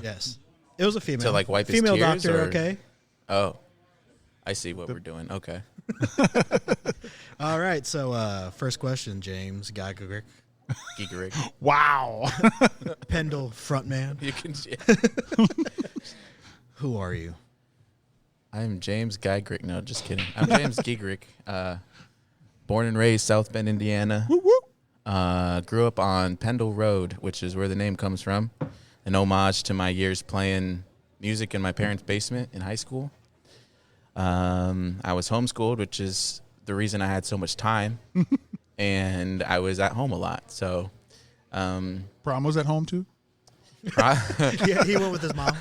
Yes. It was a female. To, like, wipe his female tears, doctor, or- okay? Oh. I see what we're doing. Okay. All right. So, first question, James Geiger, Geekerig. Wow. Pendle frontman. You can yeah. Who are you? I'm James Geigrick. No, just kidding. I'm James Geigrick. Born and raised South Bend, Indiana. Woo woo. Grew up on Pendle Road, which is where the name comes from. An homage to my years playing music in my parents' basement in high school. I was homeschooled, which is the reason I had so much time. And I was at home a lot. So, Prom was at home too? Yeah, he went with his mom.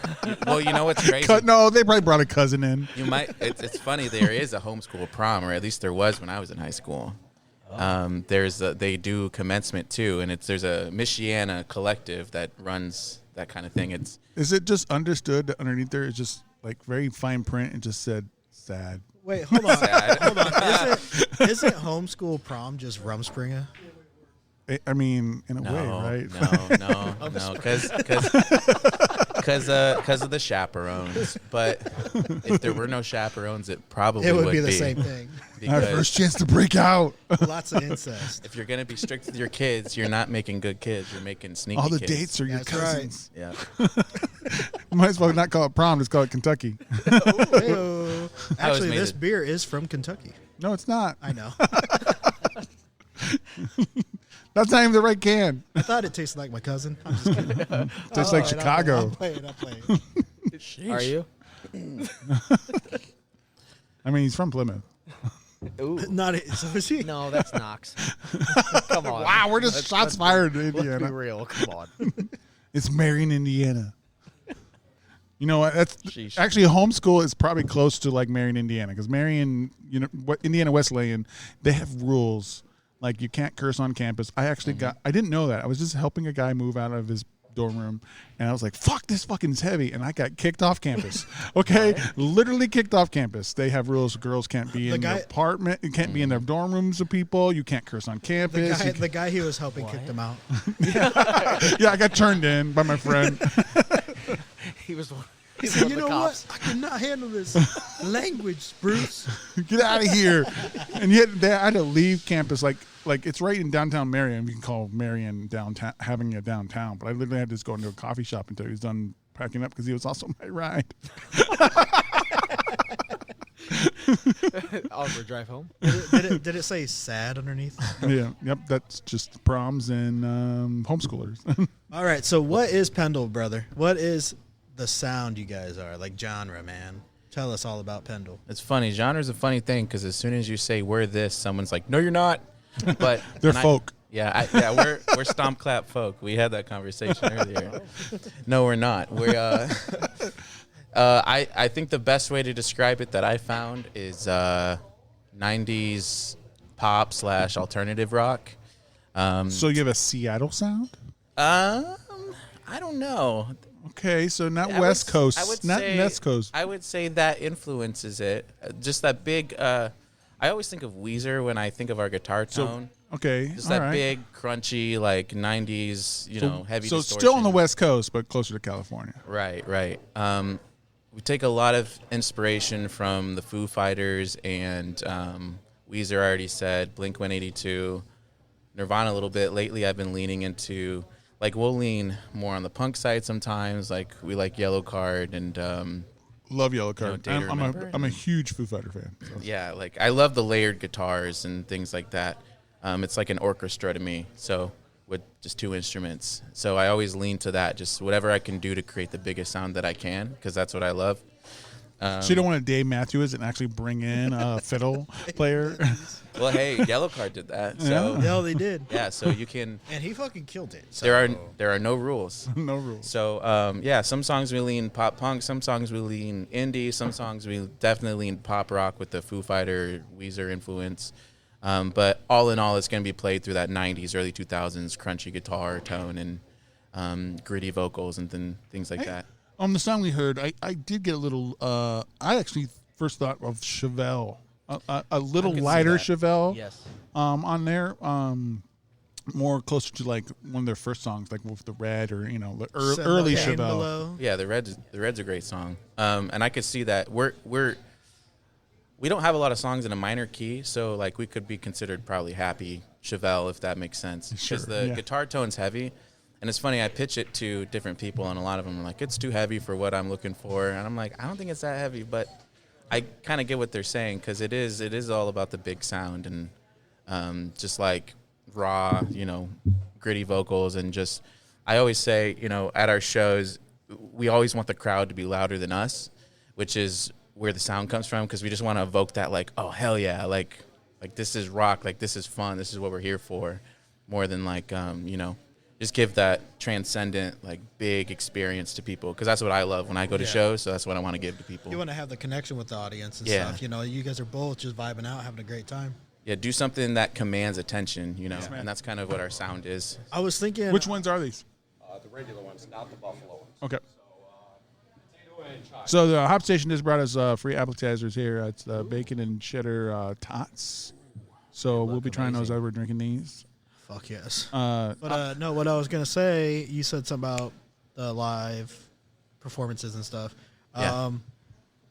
well, you know what's crazy? No, they probably brought a cousin in. You might. It's funny. There is a homeschool prom, or at least there was when I was in high school. They do commencement too, and there's a Michiana collective that runs that kind of thing. Is it just understood that underneath there is just like very fine print and just said sad? Wait, hold on. Sad. Hold on. Isn't homeschool prom just Rumspringa? I mean, in a way, No, right? no, because of the chaperones. But if there were no chaperones, it probably It would be the same thing. Our Because first chance to break out. Lots of incest. if you're gonna be strict with your kids, you're not making good kids. You're making sneaky All the kids. dates are your That's right. cousins. Yeah. Might as well not call it prom, just call it Kentucky. Heyo. Actually, made this it. beer is from Kentucky. No, it's not. I know. That's not even the right can. I thought it tasted like my cousin. I'm just kidding. Tastes like I'm Chicago. playing. Are you? I mean, he's from Plymouth. Ooh. Not so is he? No, that's Knox. Come on. Wow, we're just shots fired in Let's be Indiana. real. Come on. It's Marion, Indiana. You know what? That's Sheesh. actually homeschool is probably close to like Marion, Indiana, because Marion, Indiana Wesleyan, they have rules like you can't curse on campus. I actually I didn't know that. I was just helping a guy move out of his dorm room, and I was like, "Fuck, this fucking is heavy," and I got kicked off campus. Okay, literally kicked off campus. They have rules: girls can't be in the apartment, you can't be in their dorm rooms of people. You can't curse on campus. The guy he was helping kicked him out. Yeah, I got turned in by my friend. He was He said, you know what? I cannot handle this language, Bruce. Get out of here. And yet I had to leave campus like it's right in downtown Marion. We can call Marion downtown, having a downtown. But I literally had to just go into a coffee shop until he was done packing up because he was also my ride. Awkward drive home. Did it say sad underneath? Yeah. Yep. That's just proms and homeschoolers. All right. So what is Pendle, brother? What is the sound you guys are? Like genre, man. Tell us all about Pendle. It's funny. Genre's a funny thing because as soon as you say we're this, someone's like, no, you're not. But They're folk. We're stomp clap folk. We had that conversation earlier. No, we're not. We're I think the best way to describe it that I found is 90s pop / alternative rock. So you have a Seattle sound? I don't know. Okay, so not West Coast. Not West Coast. I would say that influences it. Just that big. I always think of Weezer when I think of our guitar tone. Okay, Just all that right. big, crunchy, like 90s, heavy So distortion. still on the West Coast, but closer to California. Right. We take a lot of inspiration from the Foo Fighters and Weezer, I already said, Blink-182, Nirvana a little bit. Lately, I've been leaning into, like, we'll lean more on the punk side sometimes. Like, we like Yellow Card and... Love Yellow Card. Day to Remember. I'm a huge Foo Fighter fan. So. Yeah, like, I love the layered guitars and things like that. It's like an orchestra to me, so with just 2 instruments. So I always lean to that, just whatever I can do to create the biggest sound that I can, because that's what I love. So you don't want to Dave Matthews and actually bring in a fiddle player? Well, hey, Yellow Card did that. So Yeah, they did. yeah, so you can. And he fucking killed it. So. There are no rules. No rules. So some songs we lean pop punk, some songs we lean indie, some songs we definitely lean pop rock with the Foo Fighter, Weezer influence. But all in all, it's going to be played through that 90s, early 2000s crunchy guitar tone and gritty vocals and things like that. On the song we heard, I did get a little. I actually first thought of Chevelle, a little lighter Chevelle. Yes. On there, more closer to like one of their first songs, like with the Red or the early Chevelle. Below. Yeah, the Red's a great song. And I could see that we don't have a lot of songs in a minor key, so like we could be considered probably happy Chevelle, if that makes sense. Because the guitar tone's heavy. And it's funny, I pitch it to different people, and a lot of them are like, it's too heavy for what I'm looking for. And I'm like, I don't think it's that heavy, but I kind of get what they're saying, because it is all about the big sound and just like raw, gritty vocals. And just, I always say, at our shows, we always want the crowd to be louder than us, which is where the sound comes from, because we just want to evoke that, like, oh, hell yeah, like this is rock, like this is fun, this is what we're here for, more than like, just give that transcendent, like, big experience to people, because that's what I love when I go to shows, so that's what I want to give to people. You want to have the connection with the audience and stuff. You guys are both just vibing out, having a great time. Yeah, do something that commands attention, and that's kind of what our sound is. I was thinking... Which ones are these? The regular ones, not the buffalo ones. Okay. Potato and chocolate. So the Hop Station just brought us free appetizers here. It's the bacon and cheddar tots. So we'll be trying those as we're drinking these. Fuck yes. No, what I was going to say, you said something about the live performances and stuff. Yeah.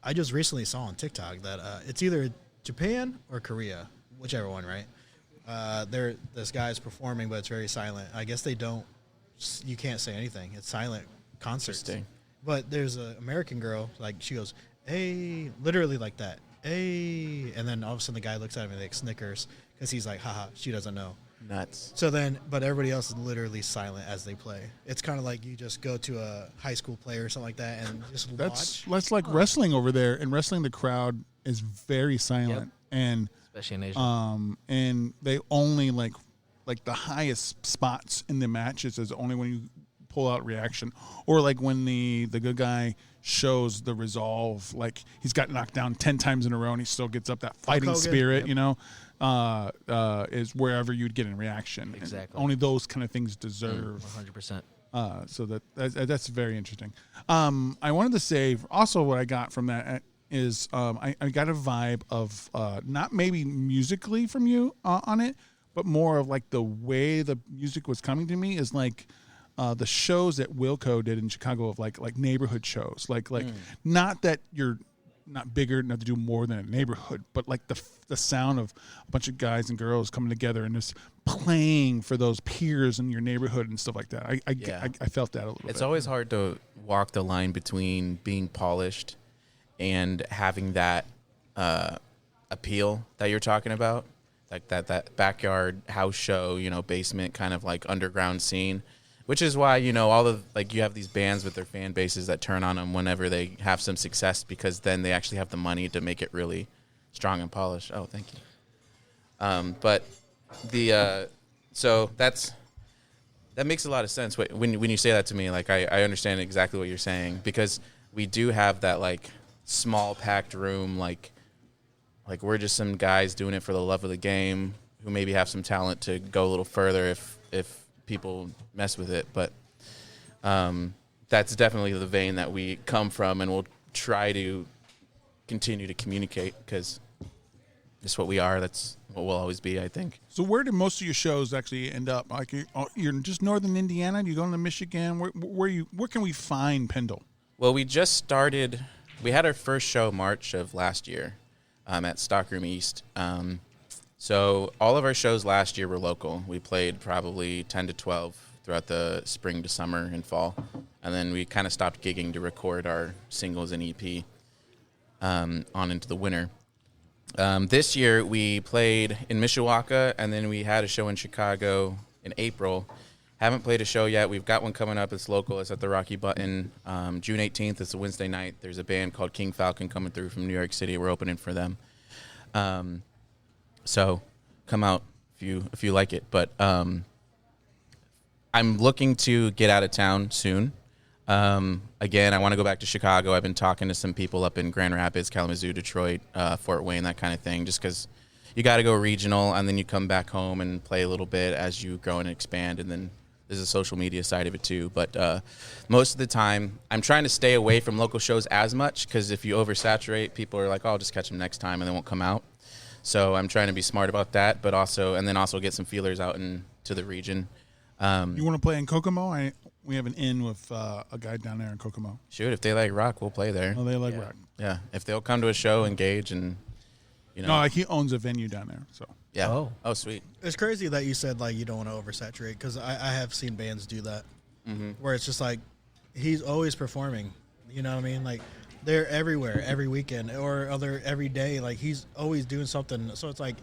I just recently saw on TikTok that it's either Japan or Korea, whichever one, right? This guy's performing, but it's very silent. I guess you can't say anything. It's silent concerts. Interesting. But there's an American girl, like, she goes, hey, literally like that. Hey. And then all of a sudden the guy looks at him and like snickers because he's like, haha, she doesn't know. Nuts. So then, but everybody else is literally silent as they play. It's kind of like you just go to a high school play or something like that and just watch. That's like wrestling over there. In wrestling, the crowd is very silent, and Especially in Asia. and they only like the highest spots in the matches is only when you pull out reaction, or like when the good guy shows the resolve, like he's got knocked down 10 times in a row and he still gets up, that fighting Hogan. spirit, is wherever you'd get in reaction. Exactly. And only those kind of things deserve 100%. so that's very interesting. I wanted to say also what I got from that is I got a vibe of not maybe musically from you on it, but more of like the way the music was coming to me is like the shows that Wilco did in Chicago of like neighborhood shows, like not that you're not bigger enough to do more than a neighborhood, but like the sound of a bunch of guys and girls coming together and just playing for those peers in your neighborhood and stuff like that. I felt that a little bit. It's always hard to walk the line between being polished and having that appeal that you're talking about, like that backyard house show, basement kind of like underground scene, which is why, all of like you have these bands with their fan bases that turn on them whenever they have some success, because then they actually have the money to make it really strong and polished. Oh, thank you. But so that makes a lot of sense when you say that to me. Like I understand exactly what you're saying, because we do have that like small packed room, like we're just some guys doing it for the love of the game who maybe have some talent to go a little further if people mess with it. But that's definitely the vein that we come from, and we'll try to continue to communicate, because that's what we are. That's what we'll always be, I think. So where do most of your shows actually end up? Like you're just northern Indiana? Do you go into Michigan? Where can we find Pendle? Well, we just started. We had our first show March of last year at Stockroom East. So all of our shows last year were local. We played probably 10 to 12 throughout the spring to summer and fall. And then we kind of stopped gigging to record our singles and EP on into the winter. This year we played in Mishawaka, and then we had a show in Chicago in April. Haven't played a show yet. We've got one coming up. It's local. It's at the Rocky Button. June 18th. It's a Wednesday night. There's a band called King Falcon coming through from New York City. We're opening for them. So come out if you like it. But I'm looking to get out of town soon. Again, I want to go back to Chicago. I've been talking to some people up in Grand Rapids, Kalamazoo, Detroit, Fort Wayne, that kind of thing, just because you got to go regional, and then you come back home and play a little bit as you grow and expand, and then there's a social media side of it too. But most of the time, I'm trying to stay away from local shows as much, because if you oversaturate, people are like, oh, I'll just catch them next time, and they won't come out. So I'm trying to be smart about that, but also get some feelers out into the region. You want to play in Kokomo? We have an in with a guy down there in Kokomo. Shoot, if they like rock, we'll play there. Oh, they like rock. Yeah, if they'll come to a show, engage, and No, like he owns a venue down there, so. Yeah. Oh, sweet. It's crazy that you said like you don't want to oversaturate, because I have seen bands do that, where it's just like he's always performing. You know what I mean? Like they're everywhere every weekend or every day. Like he's always doing something. So it's like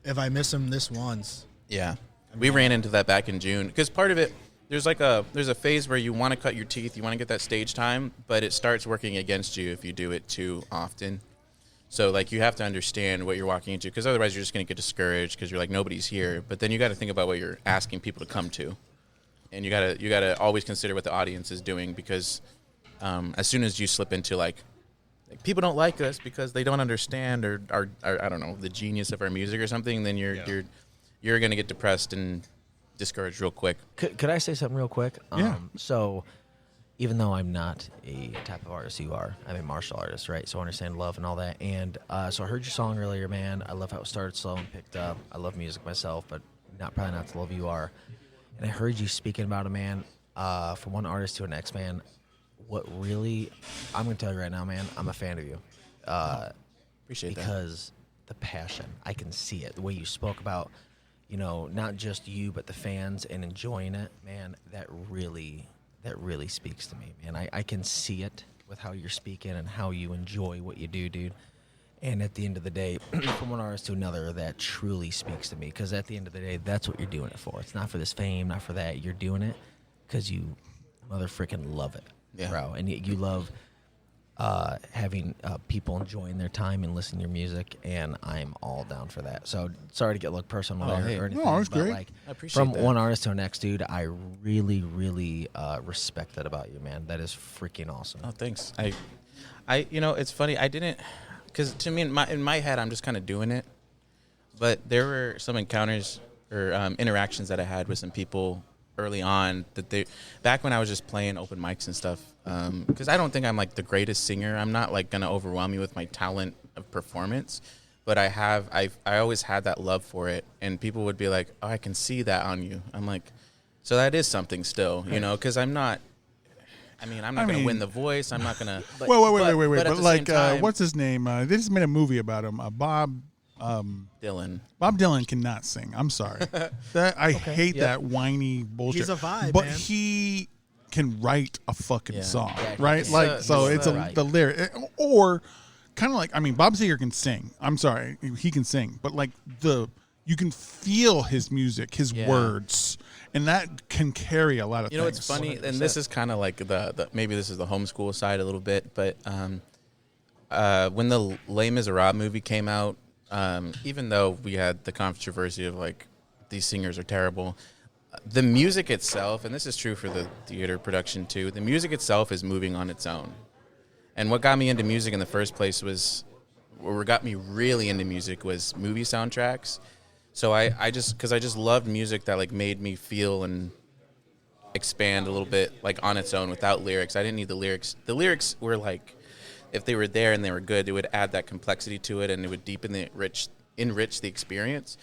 if I miss him this once. Yeah, we ran into that back in June, because part of it. There's a phase where you want to cut your teeth, you want to get that stage time, but it starts working against you if you do it too often. So like you have to understand what you're walking into, because otherwise you're just going to get discouraged because you're like, nobody's here. But then you got to think about what you're asking people to come to, and you got to always consider what the audience is doing, because as soon as you slip into like people don't like us because they don't understand or I don't know, the genius of our music or something, then you're going to get depressed and discouraged real quick. Could I say something real quick? Yeah. So even though I'm not a type of artist you are, I'm a martial artist, right? So I understand love and all that. And so I heard your song earlier, man. I love how it started slow and picked up. I love music myself, but probably not the love you are. And I heard you speaking about a man, from one artist to the next, man. What really, I'm going to tell you right now, man, I'm a fan of you. Appreciate that. Because the passion, I can see it. The way you spoke about, not just you, but the fans and enjoying it, man, that really speaks to me, man. I can see it with how you're speaking and how you enjoy what you do, dude. And at the end of the day, from one artist to another, that truly speaks to me, because at the end of the day, that's what you're doing it for. It's not for this fame, not for that. You're doing it because you mother freaking love it, bro. And you love having people enjoying their time and listening to your music, and I'm all down for that. So sorry to get personal there or anything. No, it's but great. like I appreciate from that. one artist to the next, dude, I really, really respect that about you, man. That is freaking awesome. Oh, thanks. I it's funny. I didn't, because to me in my head I'm just kind of doing it, but there were some encounters or interactions that I had with some people early on that back when I was just playing open mics and stuff, because I don't think I'm like the greatest singer. I'm not like gonna overwhelm you with my talent of performance, but I always had that love for it, and people would be like, oh, I can see that on you. I'm like, So that is something still, you know, because I'm not going to win The Voice. I'm not going to. Wait. But But like, what's his name? They just made a movie about him. Bob Dylan. Bob Dylan cannot sing. I'm sorry. I hate that whiny bullshit. He's a vibe, but man. he can write a fucking song, Yeah, right? he's Like, so it's right. the lyric, or kind of like, I mean, Bob Seger can sing. I'm sorry, he can sing, but like you can feel his music, his words, and that can carry a lot of things. You know, it's funny, 100%. and this is kind of like the maybe this is the homeschool side a little bit, but when the Les Miserables movie came out, even though we had the controversy of like these singers are terrible, the music itself, and this is true for the theater production too, the music itself is moving on its own. And what got me into music in the first place was, or what got me really into music was movie soundtracks. So I just loved music that like made me feel and expand a little bit like on its own without lyrics. I didn't need the lyrics. The lyrics were like, if they were there and they were good, it would add that complexity to it and it would deepen enrich the experience.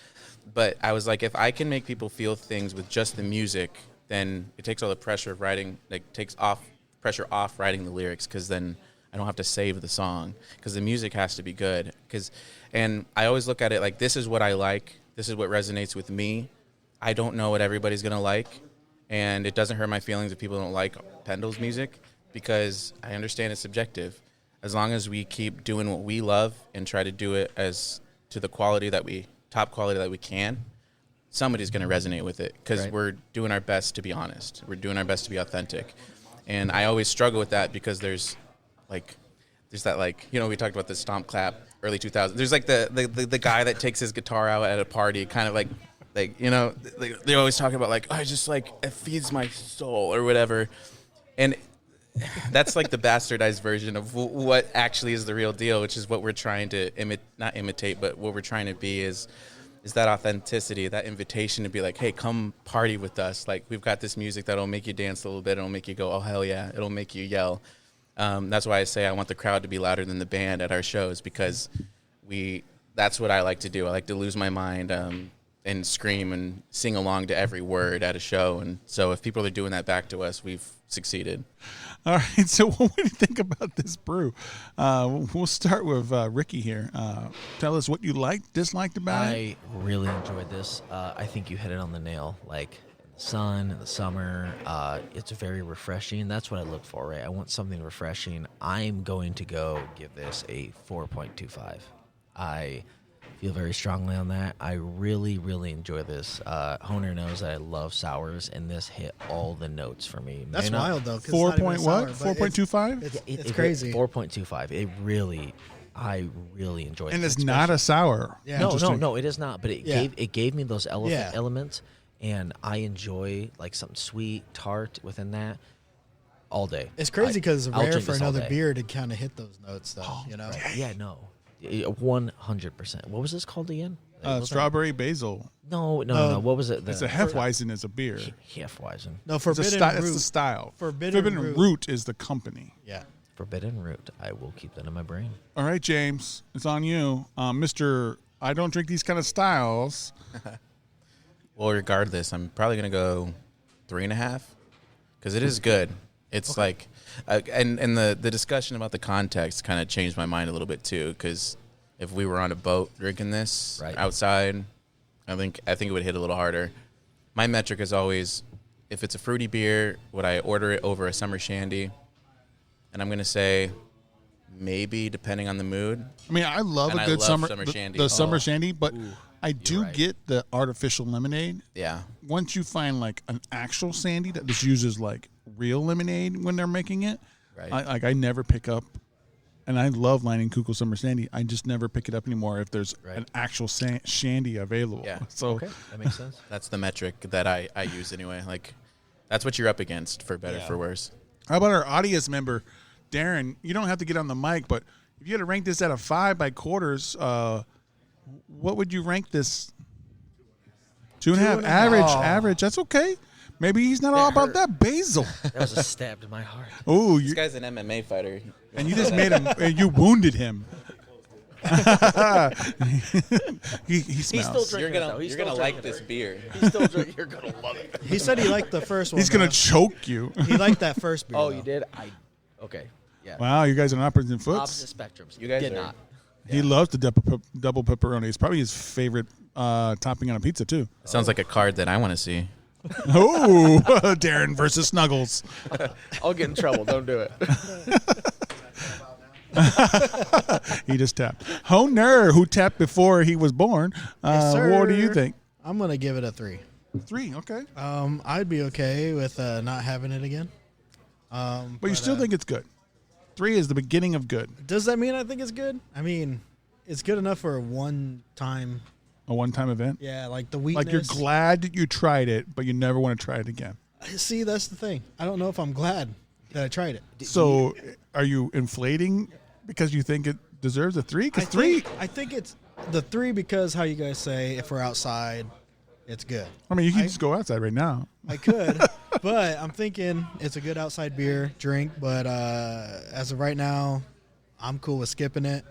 But I was like, if I can make people feel things with just the music, then it takes all the pressure of writing, like takes pressure off writing the lyrics, because then I don't have to save the song, because the music has to be good. And I always look at it like, this is what I like. This is what resonates with me. I don't know what everybody's going to like. And it doesn't hurt my feelings if people don't like Pendle's music, because I understand it's subjective. As long as we keep doing what we love and try to do it as to the top quality that we can, somebody's going to resonate with it, because we're doing our best to be honest. We're doing our best to be authentic. And I always struggle with that, because there's that, like, you know, we talked about the stomp clap early 2000s. There's like the guy that takes his guitar out at a party, kind of like, you know, they're always talking about like, oh, I just like, it feeds my soul or whatever. And that's like the bastardized version of what actually is the real deal, which is what we're trying to not imitate, but what we're trying to be is that authenticity, that invitation to be like, hey, come party with us. Like, we've got this music that'll make you dance a little bit. It'll make you go, oh, hell yeah. It'll make you yell. That's why I say I want the crowd to be louder than the band at our shows, because that's what I like to do. I like to lose my mind and scream and sing along to every word at a show. And so if people are doing that back to us, we've succeeded. All right, so what do you think about this brew? We'll start with Ricky here. Tell us what you liked, disliked about it. I really enjoyed this. I think you hit it on the nail. Like, in the sun, in the summer, it's very refreshing. That's what I look for, right? I want something refreshing. I'm going to go give this a 4.25. I feel very strongly on that. I really, really enjoy this. Honer knows that I love sours, and this hit all the notes for me. That's wild, though. 4 point what? 4.25? It's crazy. 4.25. I really enjoyed it. And it's not a sour. Yeah. No, it is not. But it gave me those elements, and I enjoy like something sweet, tart within that all day. It's crazy because it's I'll rare drink for this all another day. beer to kind of hit those notes, though. You know. Right. Yeah, no, 100%. What was this called again? Strawberry basil. No. What was it? It's a Hefeweizen is a beer. Hefeweizen. No, It's Forbidden it's Root. the style. Forbidden Root is the company. Yeah. Forbidden Root. I will keep that in my brain. All right, James, it's on you. Mr. I don't drink these kind of styles. Well, regardless, I'm probably going to go 3.5, because it is good. It's like, and the discussion about the context kind of changed my mind a little bit too, because if we were on a boat drinking this outside, I think it would hit a little harder. My metric is always, if it's a fruity beer, would I order it over a summer shandy? And I'm going to say maybe, depending on the mood. I mean, I love And a I good love summer shandy. the summer shandy, but I do right. get the artificial lemonade. Yeah. Once you find like an actual sandy that just uses like real lemonade when they're making it, Right. I never pick up, and I love Lining Kukul Summer Sandy. I just never pick it up anymore if there's an actual shandy available. Yeah. So Okay, that makes sense. That's the metric that I use anyway. Like, that's what you're up against, for better, for worse. how about our audience member, Darren? You don't have to get on the mic, but if you had to rank this out of 5 by quarters, what would you rank this? 2.5. Average. That's okay. Maybe he's not all about that basil. That was a stab to my heart. Oh, This guy's an MMA fighter. and you just made him. And you wounded him. He He's still smells. drinking. You're gonna like this beer. He's still drinking. You're gonna love it. He said he liked the first one. He's gonna though. choke you. He liked that first beer. Oh, though. you did? Okay. Yeah. Wow, you guys are not opposite foots. Opposite spectrums. You guys did are- not. He loves the double pepperoni. It's probably his favorite topping on a pizza too. Sounds like a card that I want to see. Oh, Darren versus Snuggles. I'll get in trouble. Don't do it. He just tapped. Honer, who tapped before he was born. Yes, What do you sir. think? I'm gonna give it a 3. 3, okay. I'd be okay with not having it again. But you still think it's good. 3 is the beginning of good. Does that mean I think it's good? I mean, it's good enough for a one-time. A one-time event. Yeah, like the weakness. Like you're glad that you tried it, but you never want to try it again. See, that's the thing. I don't know if I'm glad that I tried it. So, are you inflating because you think it deserves a 3? Because 3, I think it's the 3 because how you guys say if we're outside, it's good. I mean, you can just go outside right now. I could, but I'm thinking it's a good outside beer drink. But as of right now, I'm cool with skipping it.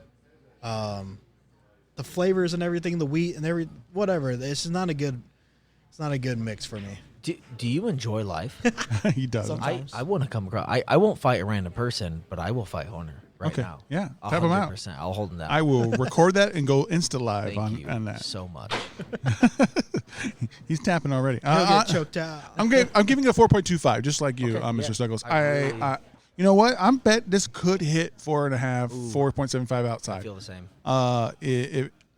The flavors and everything, the wheat and whatever. It's not a good mix for me. Do you enjoy life? He does. I want to come across. I won't fight a random person, but I will fight Honor right Okay, now. yeah, tap him out. 100%. I'll hold him down. I will record that and go Insta live Thank you on that. so much. He's tapping already. He'll get choked out. I'm giving it a 4.25, just like you, Okay, Mr. yeah. Snuggles. I really- You know what? I'm bet this could hit 4.5, 4.75 outside. I feel the same.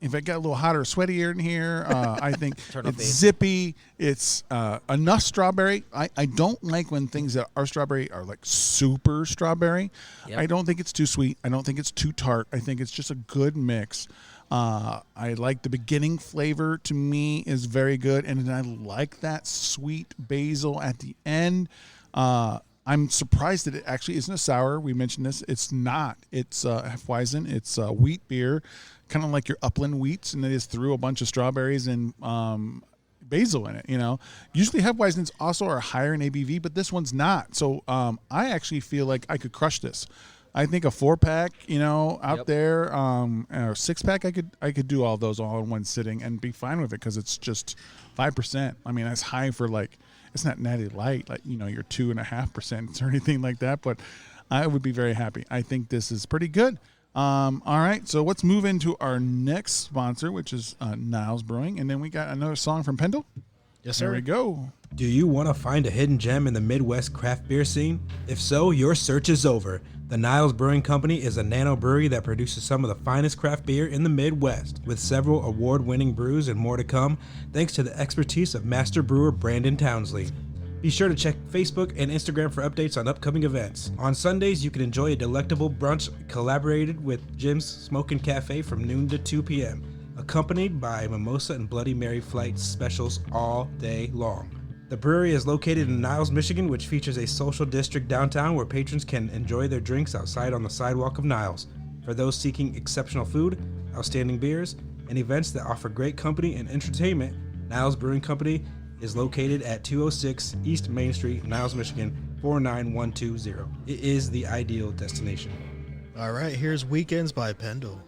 If it got a little hotter, sweatier in here, I think Turn off it's the AC. zippy. It's enough strawberry. I don't like when things that are strawberry are like super strawberry. Yep. I don't think it's too sweet. I don't think it's too tart. I think it's just a good mix. I like the beginning flavor. To me, is very good, and then I like that sweet basil at the end. I'm surprised that it actually isn't a sour. We mentioned this. It's not. It's Hefeweizen. It's wheat beer, kind of like your upland wheats, and they just threw a bunch of strawberries and basil in it. You know, usually Hefeweizens also are higher in ABV, but this one's not. So I actually feel like I could crush this. I think a 4-pack, out Yep. there, or 6-pack, I could do all those all in one sitting and be fine with it because it's just 5%. I mean, that's high for like. It's not natty light, like, your 2.5% or anything like that, but I would be very happy. I think this is pretty good. All right, so let's move into our next sponsor, which is Niles Brewing, and then we got another song from Pendle. Yes, There sir. we go. Do you want to find a hidden gem in the Midwest craft beer scene? If so, your search is over. The Niles Brewing Company is a nano brewery that produces some of the finest craft beer in the Midwest, with several award-winning brews and more to come, thanks to the expertise of master brewer Brandon Townsley. Be sure to check Facebook and Instagram for updates on upcoming events. On Sundays, you can enjoy a delectable brunch collaborated with Jim's Smokin' Cafe from noon to 2 p.m., accompanied by mimosa and Bloody Mary flight specials all day long. The brewery is located in Niles, Michigan, which features a social district downtown where patrons can enjoy their drinks outside on the sidewalk of Niles. For those seeking exceptional food, outstanding beers, and events that offer great company and entertainment, Niles Brewing Company is located at 206 East Main Street, Niles, Michigan, 49120. It is the ideal destination. All right, here's Weekends by Pendle.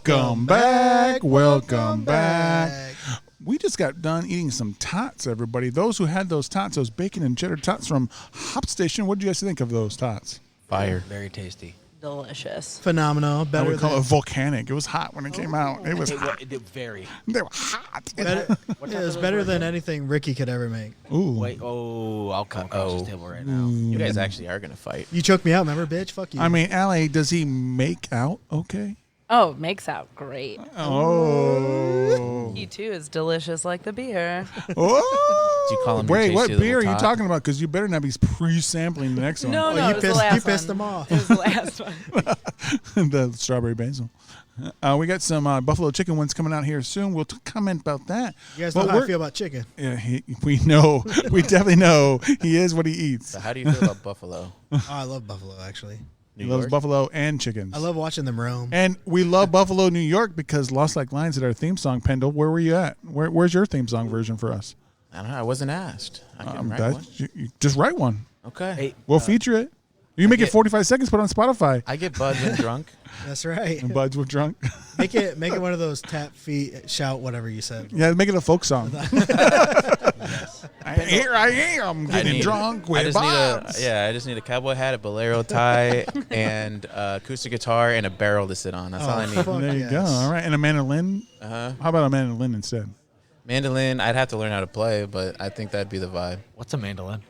Welcome back. Welcome back. We just got done eating some tots, everybody. Those who had those tots, those bacon and cheddar tots from Hop Station, what did you guys think of those tots? Fire. Very tasty. Delicious. Phenomenal. I Better would call than it volcanic. It was hot when it came out. It was hot. Very. They were hot. better, yeah, it's better than anything Ricky could ever make. Ooh. Wait, I'll come across this table right now. You guys actually are going to fight. You choked me out, remember, bitch? Fuck you. I mean, Allie, does he make out okay? Oh, makes out great. Oh. He too is delicious like the beer. Oh. Do you call him your Wait, tasty what little beer are you tot? talking about? Because you better not be pre-sampling the next one. No, Oh, no, you it was the pissed- last you pissed one. them off. It was the last one. The strawberry basil. We got some buffalo chicken ones coming out here soon. We'll comment about that. you guys know But how I we're- feel about chicken. Yeah, we know. We definitely know he is what he eats. So how do you feel about buffalo? Oh, I love buffalo, actually. He loves buffalo and chickens. I love watching them roam. And we love Buffalo, New York because Lost Like Lions did our theme song. Pendle, where were you at? Where's your theme song version for us? I don't know. I wasn't asked. I can write one. You just write one. Okay. Hey, We'll feature it. You make it 45 seconds, put it on Spotify. I get buzzed and drunk. That's right. And Buds were drunk. Make it one of those tap feet, shout, whatever you said. Yeah, make it a folk song. Here I am getting drunk I with Buds. I just need a cowboy hat, a bolero tie, and acoustic guitar, and a barrel to sit on. That's all I need. fuck There you yes. go. All right. And a mandolin. Uh-huh. How about a mandolin instead? Mandolin, I'd have to learn how to play, but I think that'd be the vibe. what's a mandolin?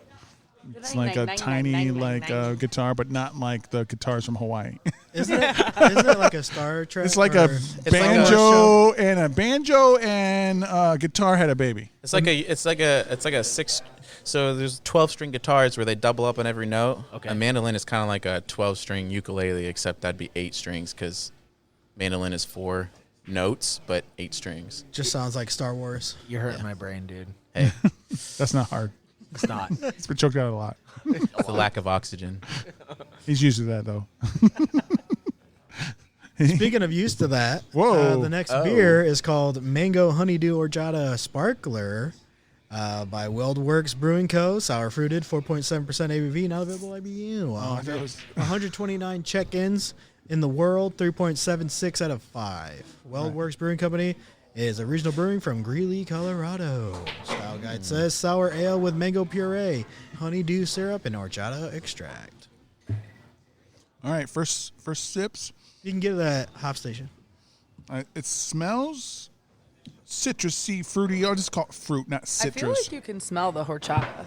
It's like a tiny guitar, but not like the guitars from Hawaii. Isn't it like a Star Trek? It's like or- a banjo and a guitar had a baby. It's like a six. So there's 12-string guitars where they double up on every note. Okay. A mandolin is kind of like a 12-string ukulele, except that'd be 8 strings because mandolin is 4 notes but 8 strings. Just sounds like Star Wars. You're hurting my brain, dude. Hey, That's not hard. It's not. It's been choked out a lot. it's the lack of oxygen. He's used to that though. Speaking of used to that, Whoa. the next beer is called Mango Honeydew Horchata Sparkler by Weldwerks Brewing Co. Sour fruited, 4.7% ABV, now available IBU. I thought it was 129 check-ins in the world, 3.76 out of 5. Weldwerks Brewing Company is a regional brewing from Greeley, Colorado. Style guide says sour ale with mango puree, honeydew syrup, and horchata extract. all right. First sips. You can get it at Hop Station. It smells citrusy, fruity. I'll just call it fruit, not I citrus. feel like you can smell the horchata.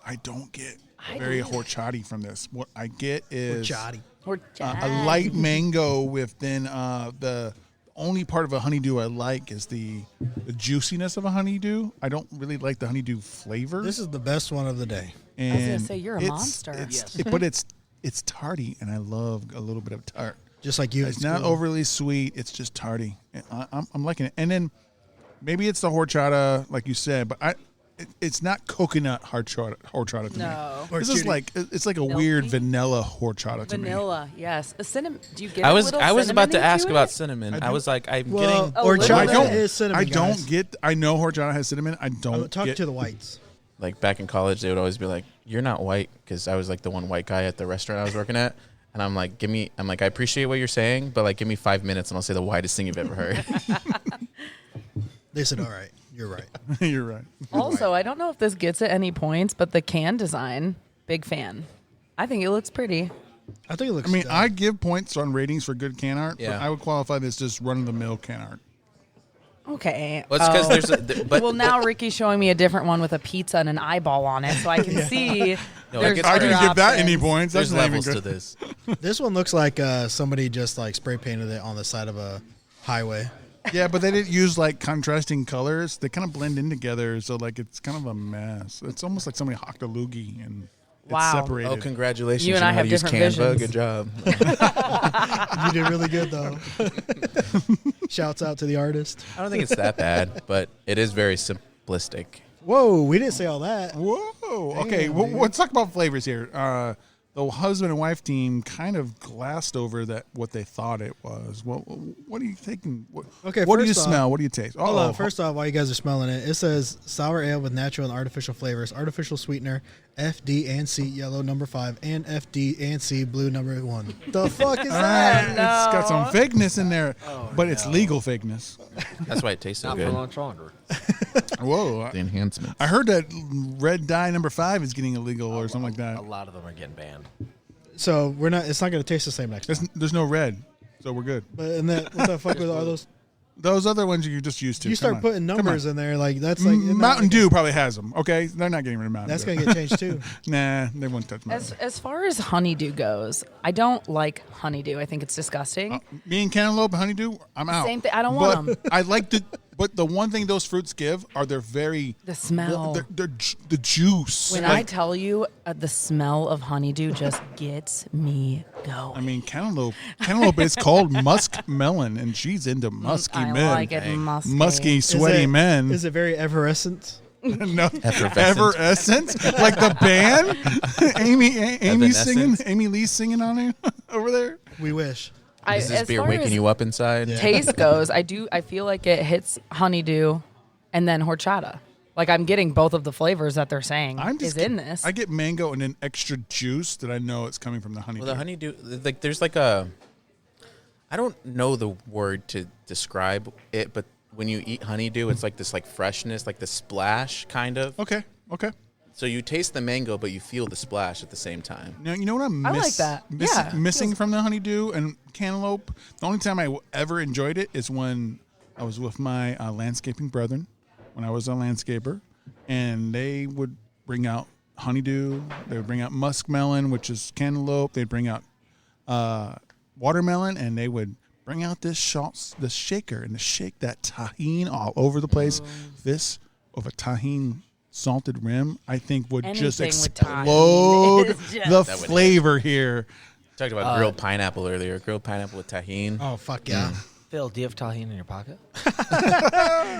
I don't get very horchata from this. What I get is Horchata. Horchata. a light mango with then the only part of a honeydew I like is the juiciness of a honeydew. I don't really like the honeydew flavor. This is the best one of the day. And was gonna say, you're a it's- monster. but it's tarty, and I love a little bit of tart. Just like you. It's not overly sweet. It's just tarty. I'm liking it. And then maybe it's the horchata, like you said, but it's not coconut horchata to No. me. This is like it's like a weird vanilla horchata to me. Vanilla, yes. A cinnamon. Do you get? I a was little about to cinnamon ask into about it? cinnamon. I I was like, I'm Well, getting horchata I don't. is cinnamon. I don't guys. get. I know horchata has cinnamon. I don't Talk get. to the whites. like back in college. They would always be like, "You're not white," because I was like the one white guy at the restaurant I was working at. And I'm like, I appreciate what you're saying, but like, give me 5 minutes and I'll say the whitest thing you've ever heard. They said, "All right, you're right." You're right. Also, I don't know if this gets at any points, but the can design, big fan. I think it looks pretty. I think it looks. I mean, dumb. I give points on ratings for good can art, Yeah. but I would qualify this just run of the mill can art. Okay. Well, it's because there's well, now Ricky's showing me a different one with a pizza and an eyeball on it, so I can see. No, there's gets I other didn't give that any options. points. That's there's not even levels to good. this. This one looks like somebody just like spray painted it on the side of a highway. Yeah, but they didn't use like contrasting colors. They kind of blend in together, so like it's kind of a mess. It's almost like somebody hocked a loogie and it's Wow. separated. Oh, congratulations! You and know I how have to use different Canva. visions. Good job. You did really good though. Shouts out to the artist. I don't think it's that bad, but it is very simplistic. Whoa, we didn't say all that. Whoa. Okay, Damn, well, dude. let's talk about flavors here. The husband and wife team kind of glassed over that what they thought it was. What are you thinking? Okay, what do you first off- smell? What do you taste? Hold on. First off, while you guys are smelling it, it says sour ale with natural and artificial flavors, artificial sweetener, FD and C yellow number 5 and FD and C blue number 1. The fuck is All that? right, it's got some fakeness in there, but it's legal fakeness. That's why it tastes so Not good. for much longer. Whoa. The enhancements. I heard that red dye number 5 is getting illegal or something like A that. lot of them are getting banned. So we're not. It's not going to taste the same next time. There's no red, so we're good. But and that what the fuck with all those? Those other ones you're just used to. You Come start on. putting Come on. numbers in there, like that's like Mountain Dew probably has them. Okay, they're not getting rid of Mountain That's Dew. going to get changed too. Nah, they won't touch Mountain As far as honeydew goes, I don't like honeydew. I think it's disgusting. Dew. Me and cantaloupe and honeydew, I'm out. Same thing. I don't want But 'em. I like the. But the one thing those fruits give are they're very The smell. They're the juice. When Like, I tell you the smell of honeydew just gets me going. I mean, cantaloupe is called musk melon, and she's into musky I men. like it musky. Musky, sweaty men. Is it very effervescent? No, Effervescent. Effervescent, like the band. Amy singing. Evanescence. Amy Lee's singing on it over there. We wish. Is this as beer far waking as you up inside? taste goes, I feel like it hits honeydew and then horchata. Like I'm getting both of the flavors that they're saying is in this. I get mango and an extra juice that I know it's coming from the honeydew. Well, the honeydew, like, there's like a, I don't know the word to describe it, but when you eat honeydew, it's like this like freshness, like the splash kind of. Okay. So you taste the mango, but you feel the splash at the same time. Now, you know what I'm I like that. Yeah. missing from the honeydew and cantaloupe? The only time I ever enjoyed it is when I was with my landscaping brethren, when I was a landscaper, and they would bring out honeydew. They would bring out muskmelon, which is cantaloupe. They'd bring out watermelon, and they would bring out this shaker and to shake that tahine all over the place. This of a tahine salted rim, I think would just Anything with explode tahine is just- the That would flavor here. Talked about grilled pineapple earlier. Grilled pineapple with tahine. Oh fuck yeah! Phil, do you have tahini in your pocket?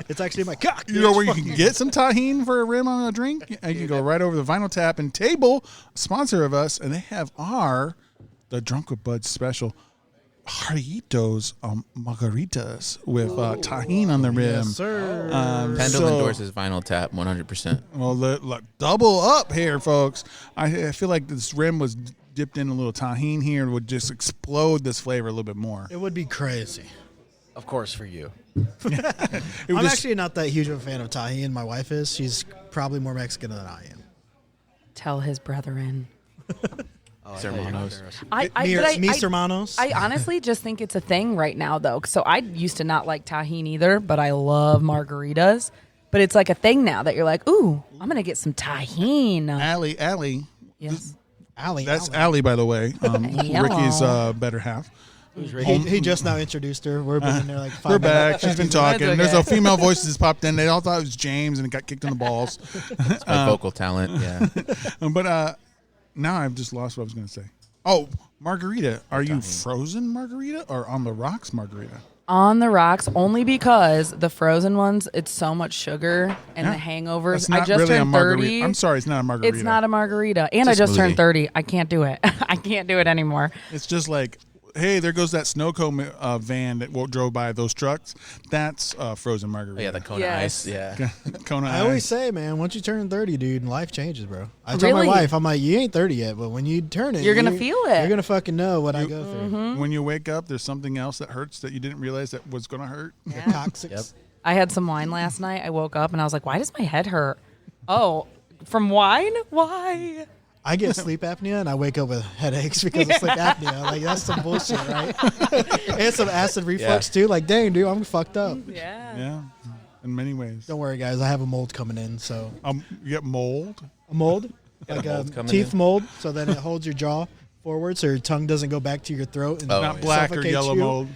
It's actually my cock. You know where you can get some tahine for a rim on a drink? And you can go right over the Vinyl Tap and Table, sponsor of us, and they have the Drunk with Bud special, Jarritos margaritas with tahine on the rim. Yes, sir. Pendle endorses Vinyl Tap 100%. Well, look, double up here, folks. I feel like this rim was dipped in a little tahine here and would just explode this flavor a little bit more. It would be crazy. Of course, for you. I'm actually not that huge of a fan of tahine. My wife is. She's probably more Mexican than I am. Tell his brethren. Oh, Hermanos. Mis hermanos. I honestly just think it's a thing right now, though. So I used to not like tahine either, but I love margaritas. But it's like a thing now that you're like, ooh, I'm going to get some tahine. Allie. Yes. Allie. That's Allie, by the way. Ricky's better half. He just now introduced her. We've been in there like 5 We're minutes. back. She's been talking. That's okay. There's a female voice that's popped in. They all thought it was James, and it got kicked in the balls. It's my vocal talent, yeah. But now I've just lost what I was going to say. Oh, margarita. Are you frozen margarita or on the rocks margarita? On the rocks, only because the frozen ones, it's so much sugar and Yeah. the hangovers. It's not I just really a turned margarita. 30. I'm sorry, it's not a margarita. It's not a margarita. And I It's a just turned smoothie. 30. I can't do it. I can't do it anymore. It's just like, hey, there goes that snow cone van that drove by those trucks. That's frozen margarita. Oh, yeah, the Kona Yes. Ice, yeah. Kona I Ice. always say, man, once you turn 30, dude, life changes, bro. I tell my Really? wife, I'm like, you ain't 30 yet, but when you turn it, You're gonna feel it. You're gonna fucking know what I go through. When you wake up, there's something else that hurts that you didn't realize that was going to hurt. Coccyx. Yep. I had some wine last night. I woke up and I was like, why does my head hurt? Oh, from wine? Why? I get sleep apnea and I wake up with headaches because of sleep apnea. Like that's some bullshit, right? And some acid reflux too. Like, dang, dude, I'm fucked up. Yeah. Yeah, in many ways. Don't worry, guys. I have a mold coming in, so You get mold. a mold, Got like a a mold coming teeth in? mold, so then it holds your jaw forward, so your tongue doesn't go back to your throat and Oh, Not yeah. black or suffocates yellow you. mold.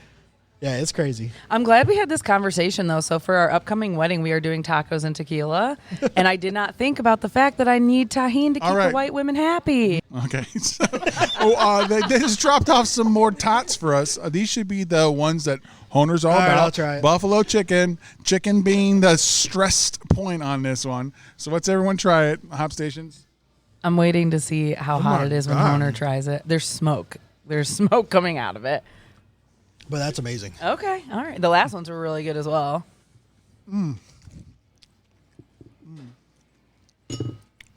Yeah, it's crazy. I'm glad we had this conversation though. So for our upcoming wedding, we are doing tacos and tequila, and I did not think about the fact that I need tahine to keep All right. the white women happy. Okay. So, they just dropped off some more tots for us. These should be the ones that Honer's all All right, about. I'll try it. Buffalo chicken being the stressed point on this one. So let's everyone try it. Hop stations. I'm waiting to see how hot my it is when God. Honer tries it. There's smoke. There's smoke coming out of it. But that's amazing. Okay, all right. The last ones were really good as well.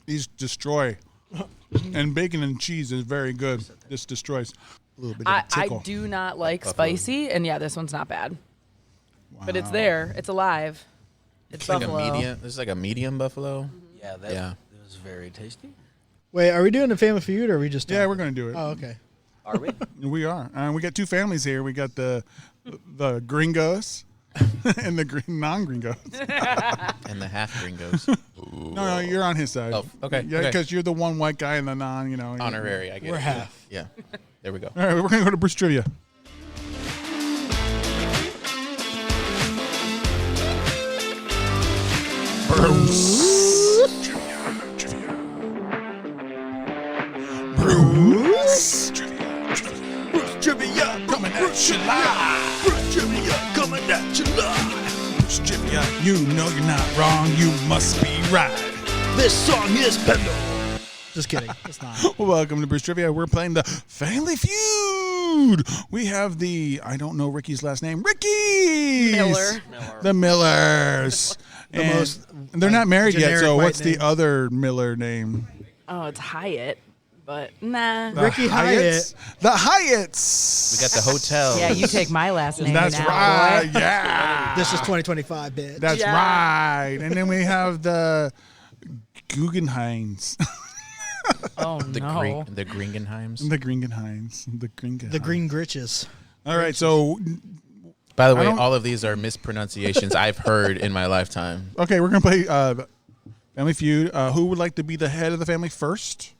These destroy And bacon and cheese is very good. This destroys a little bit of a I tickle. do not like spicy, and yeah, this one's not bad. But it's there. It's alive. It's like buffalo. a medium. This is like a medium buffalo. Yeah, that was very tasty. Wait, are we doing the Family Feud or are we just? Yeah, we're going to do it. Oh, okay. Are we? We are. We got two families here. We got the gringos and the non-gringos. And the half gringos. No, you're on his side. Oh, okay, Yeah, okay. because you're the one white guy and the non, Honorary, I guess. We're half. Yeah. There we go. All right, we're going to go to Bruce Trivia. Bruce Trivia coming at you live. Bruce Trivia coming at you live. Bruce Trivia, you know you're not wrong. You must be right. This song is Pendle. Just kidding. It's not. Welcome to Bruce Trivia. We're playing the Family Feud. We have I don't know Ricky's last name. Ricky Miller. The Millers. And they're not married yet, generic so white what's the name. other Miller name? Oh, it's Hyatt, but nah. Ricky Hyatt. The Hyatts. We got the hotel. Yeah, you take my last name. That's now, right. boy. Yeah. This is 2025, bitch. That's Yeah. right. And then we have the Guggenheims. Oh The no. the Gringenheims. The Gringenheims. The Gringenheims. the Green Gritches. All right, so By the way, don't- all of these are mispronunciations I've heard in my lifetime. okay, we're gonna play Family Feud. Who would like to be the head of the family first?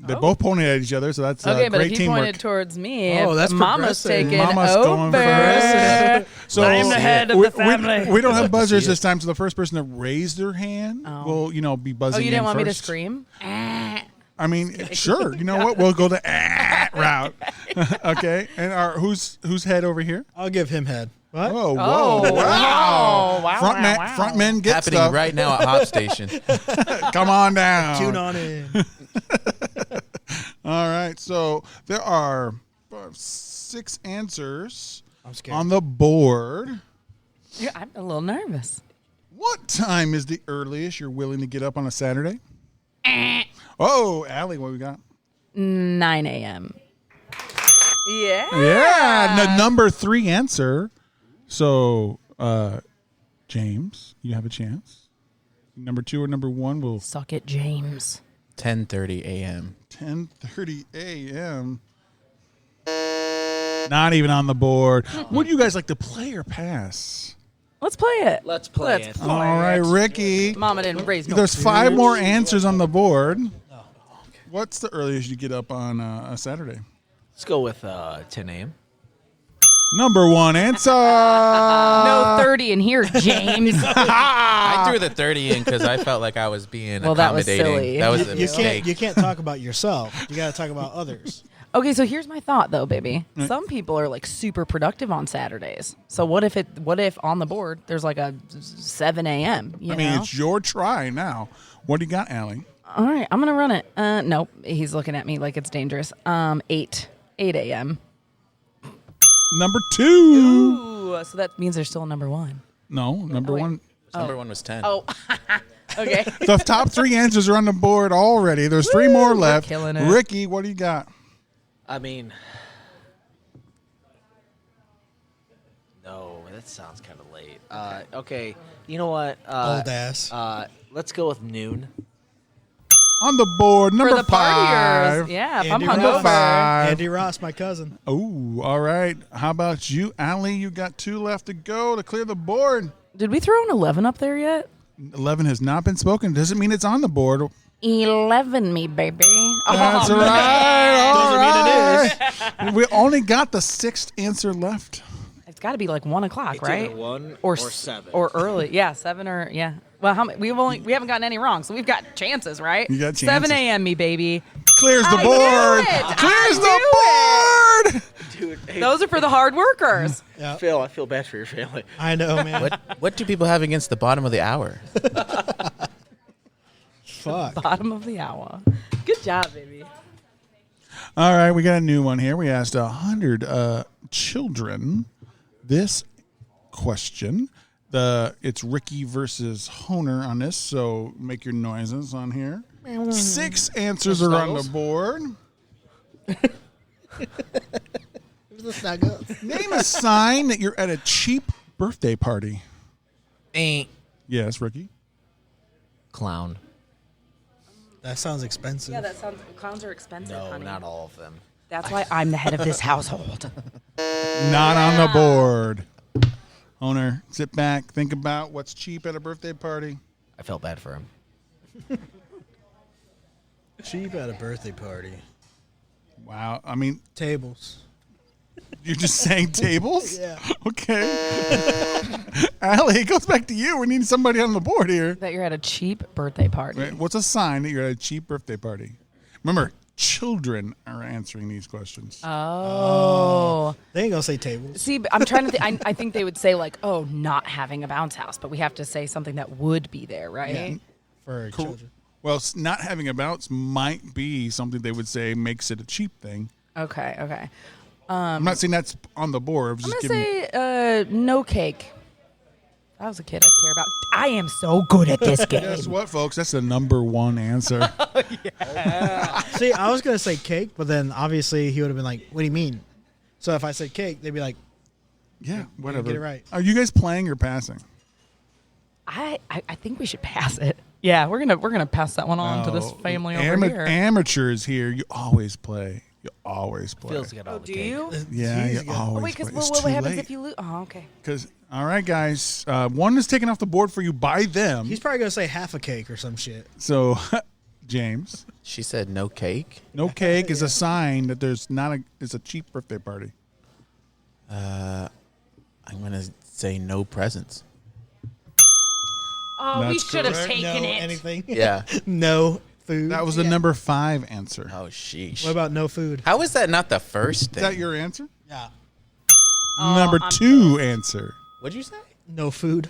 They both pointed at each other, so that's Okay, but great if you teamwork. pointed towards me, Oh, that's Mama's progressive. taking Mama's going over. first. So I'm the head of the family. We don't have to buzzers see it. this time, so the first person to raise their hand will, be buzzing. Oh, you didn't in want me to first. scream? I mean, sure. You know what? We'll go the route. Okay, and who's head over here? I'll give him head. What? Oh, whoa! Oh, wow! wow, Frontman, wow. frontmen get Happening stuff. right now at Hop Station. Come on down. Tune on in. All right, so there are 6 answers I'm scared. on the board. Yeah, I'm a little nervous. What time is the earliest you're willing to get up on a Saturday? Oh, Allie, what we got? 9 a.m. Yeah. Yeah, the number 3 answer. So, James, you have a chance. Number 2 or number 1 will Suck it, James. 10:30 a.m. 10:30 a.m. Not even on the board. Would you guys like to play or pass? Let's play it. Let's play it. All right, Ricky. Mama didn't raise no. There's 5 more answers on the board. What's the earliest you get up on a Saturday? Let's go with 10 a.m. Number 1 answer. No 30 in here, James. I threw the 30 in because I felt like I was being Well, that was accommodating. silly. That was a You mistake. can't talk about yourself. You got to talk about others. Okay, so here's my thought though, baby. Some people are like super productive on Saturdays. So what if on the board there's like a 7 a.m. You I mean, know? it's your try now. What do you got, Allie? All right, I'm gonna run it. Nope, he's looking at me like it's dangerous. 8 a.m. Number 2. Ooh, so that means there's still a number 1. No, number wait. 1. Number 1 was 10. Oh, okay. The top 3 answers are on the board already. There's 3 more left. killing it. Ricky, what do you got? I mean, no, that sounds kind of late. Okay, you know what? Old ass. Let's go with noon. On the board, For number the 5. partiers, yeah. If Andy I'm Number Ross. hungover. 5. Andy Ross, my cousin. Oh, all right. How about you, Allie? You got 2 left to go to clear the board. Did we throw an 11 up there yet? 11 has not been spoken. Doesn't mean it's on the board. 11 me, baby. That's Oh, right. All Doesn't right. We only got the 6th answer left. It's got to be like 1 o'clock, right? 1 Or or s- 7. or early. Yeah, 7 or yeah. Well, we haven't gotten any wrong, so we've got chances, right? You got 7 chances. a.m. me, baby. Clears the I board. knew it. Clears the board. Dude, hey, Those are for the hard workers. Yeah, Phil, I feel bad for your family. I know, man. What do people have against the bottom of the hour? Fuck. Bottom of the hour. Good job, baby. All right, we got a new one here. We asked 100 children this question. It's Ricky versus Honer on this, so make your noises on here. 6 answers are on the board. Mr. Snuggles. Name a sign that you're at a cheap birthday party. Yes, Ricky. Clown. That sounds expensive. Yeah, that sounds. Clowns are expensive. No, honey. not all of them. That's why I'm the head of this household. Not on the board. Owner, sit back, think about what's cheap at a birthday party. I felt bad for him. Cheap at a birthday party. Wow. I mean, Tables. you're just saying tables? Yeah. Okay. Allie, it goes back to you. We need somebody on the board here. That you're at a cheap birthday party. Right. What's a sign that you're at a cheap birthday party? Remember, children are answering these questions. Oh. They ain't gonna say tables. See, I'm trying to think. I think they would say, like, oh, not having a bounce house, but we have to say something that would be there, right? For children. Well, not having a bounce might be something they would say makes it a cheap thing. Okay. I'm not saying that's on the board. I'm I'm just going to giving. say no cake. If I was a kid, I'd care about. I am so good at this game. Guess what, folks? That's the number one answer. See, I was gonna say cake, but then obviously he would have been like, "What do you mean?" So if I said cake, they'd be like, Yeah, whatever. get it right. Are you guys playing or passing? I think we should pass it. Yeah, we're gonna pass that one on to this family over here. Amateurs here, you always play. You always play. Feels to get all Oh, the do cake. you? Yeah, you Oh, always wait, because play. It's what too happens late. if you lose? Oh, okay. All right, guys. One is taken off the board for you by them. he's probably gonna say half a cake or some shit. So, James, She said no cake. no cake is a sign that there's not a. It's a cheap birthday party. I'm gonna say no presents. Oh, we That's should have correct. taken No it. anything. Yeah. No food. That was the number 5 answer. Oh sheesh. What about no food? How is that not the first Is thing? that your answer? Yeah. Number 2 answer. What'd you say? No food.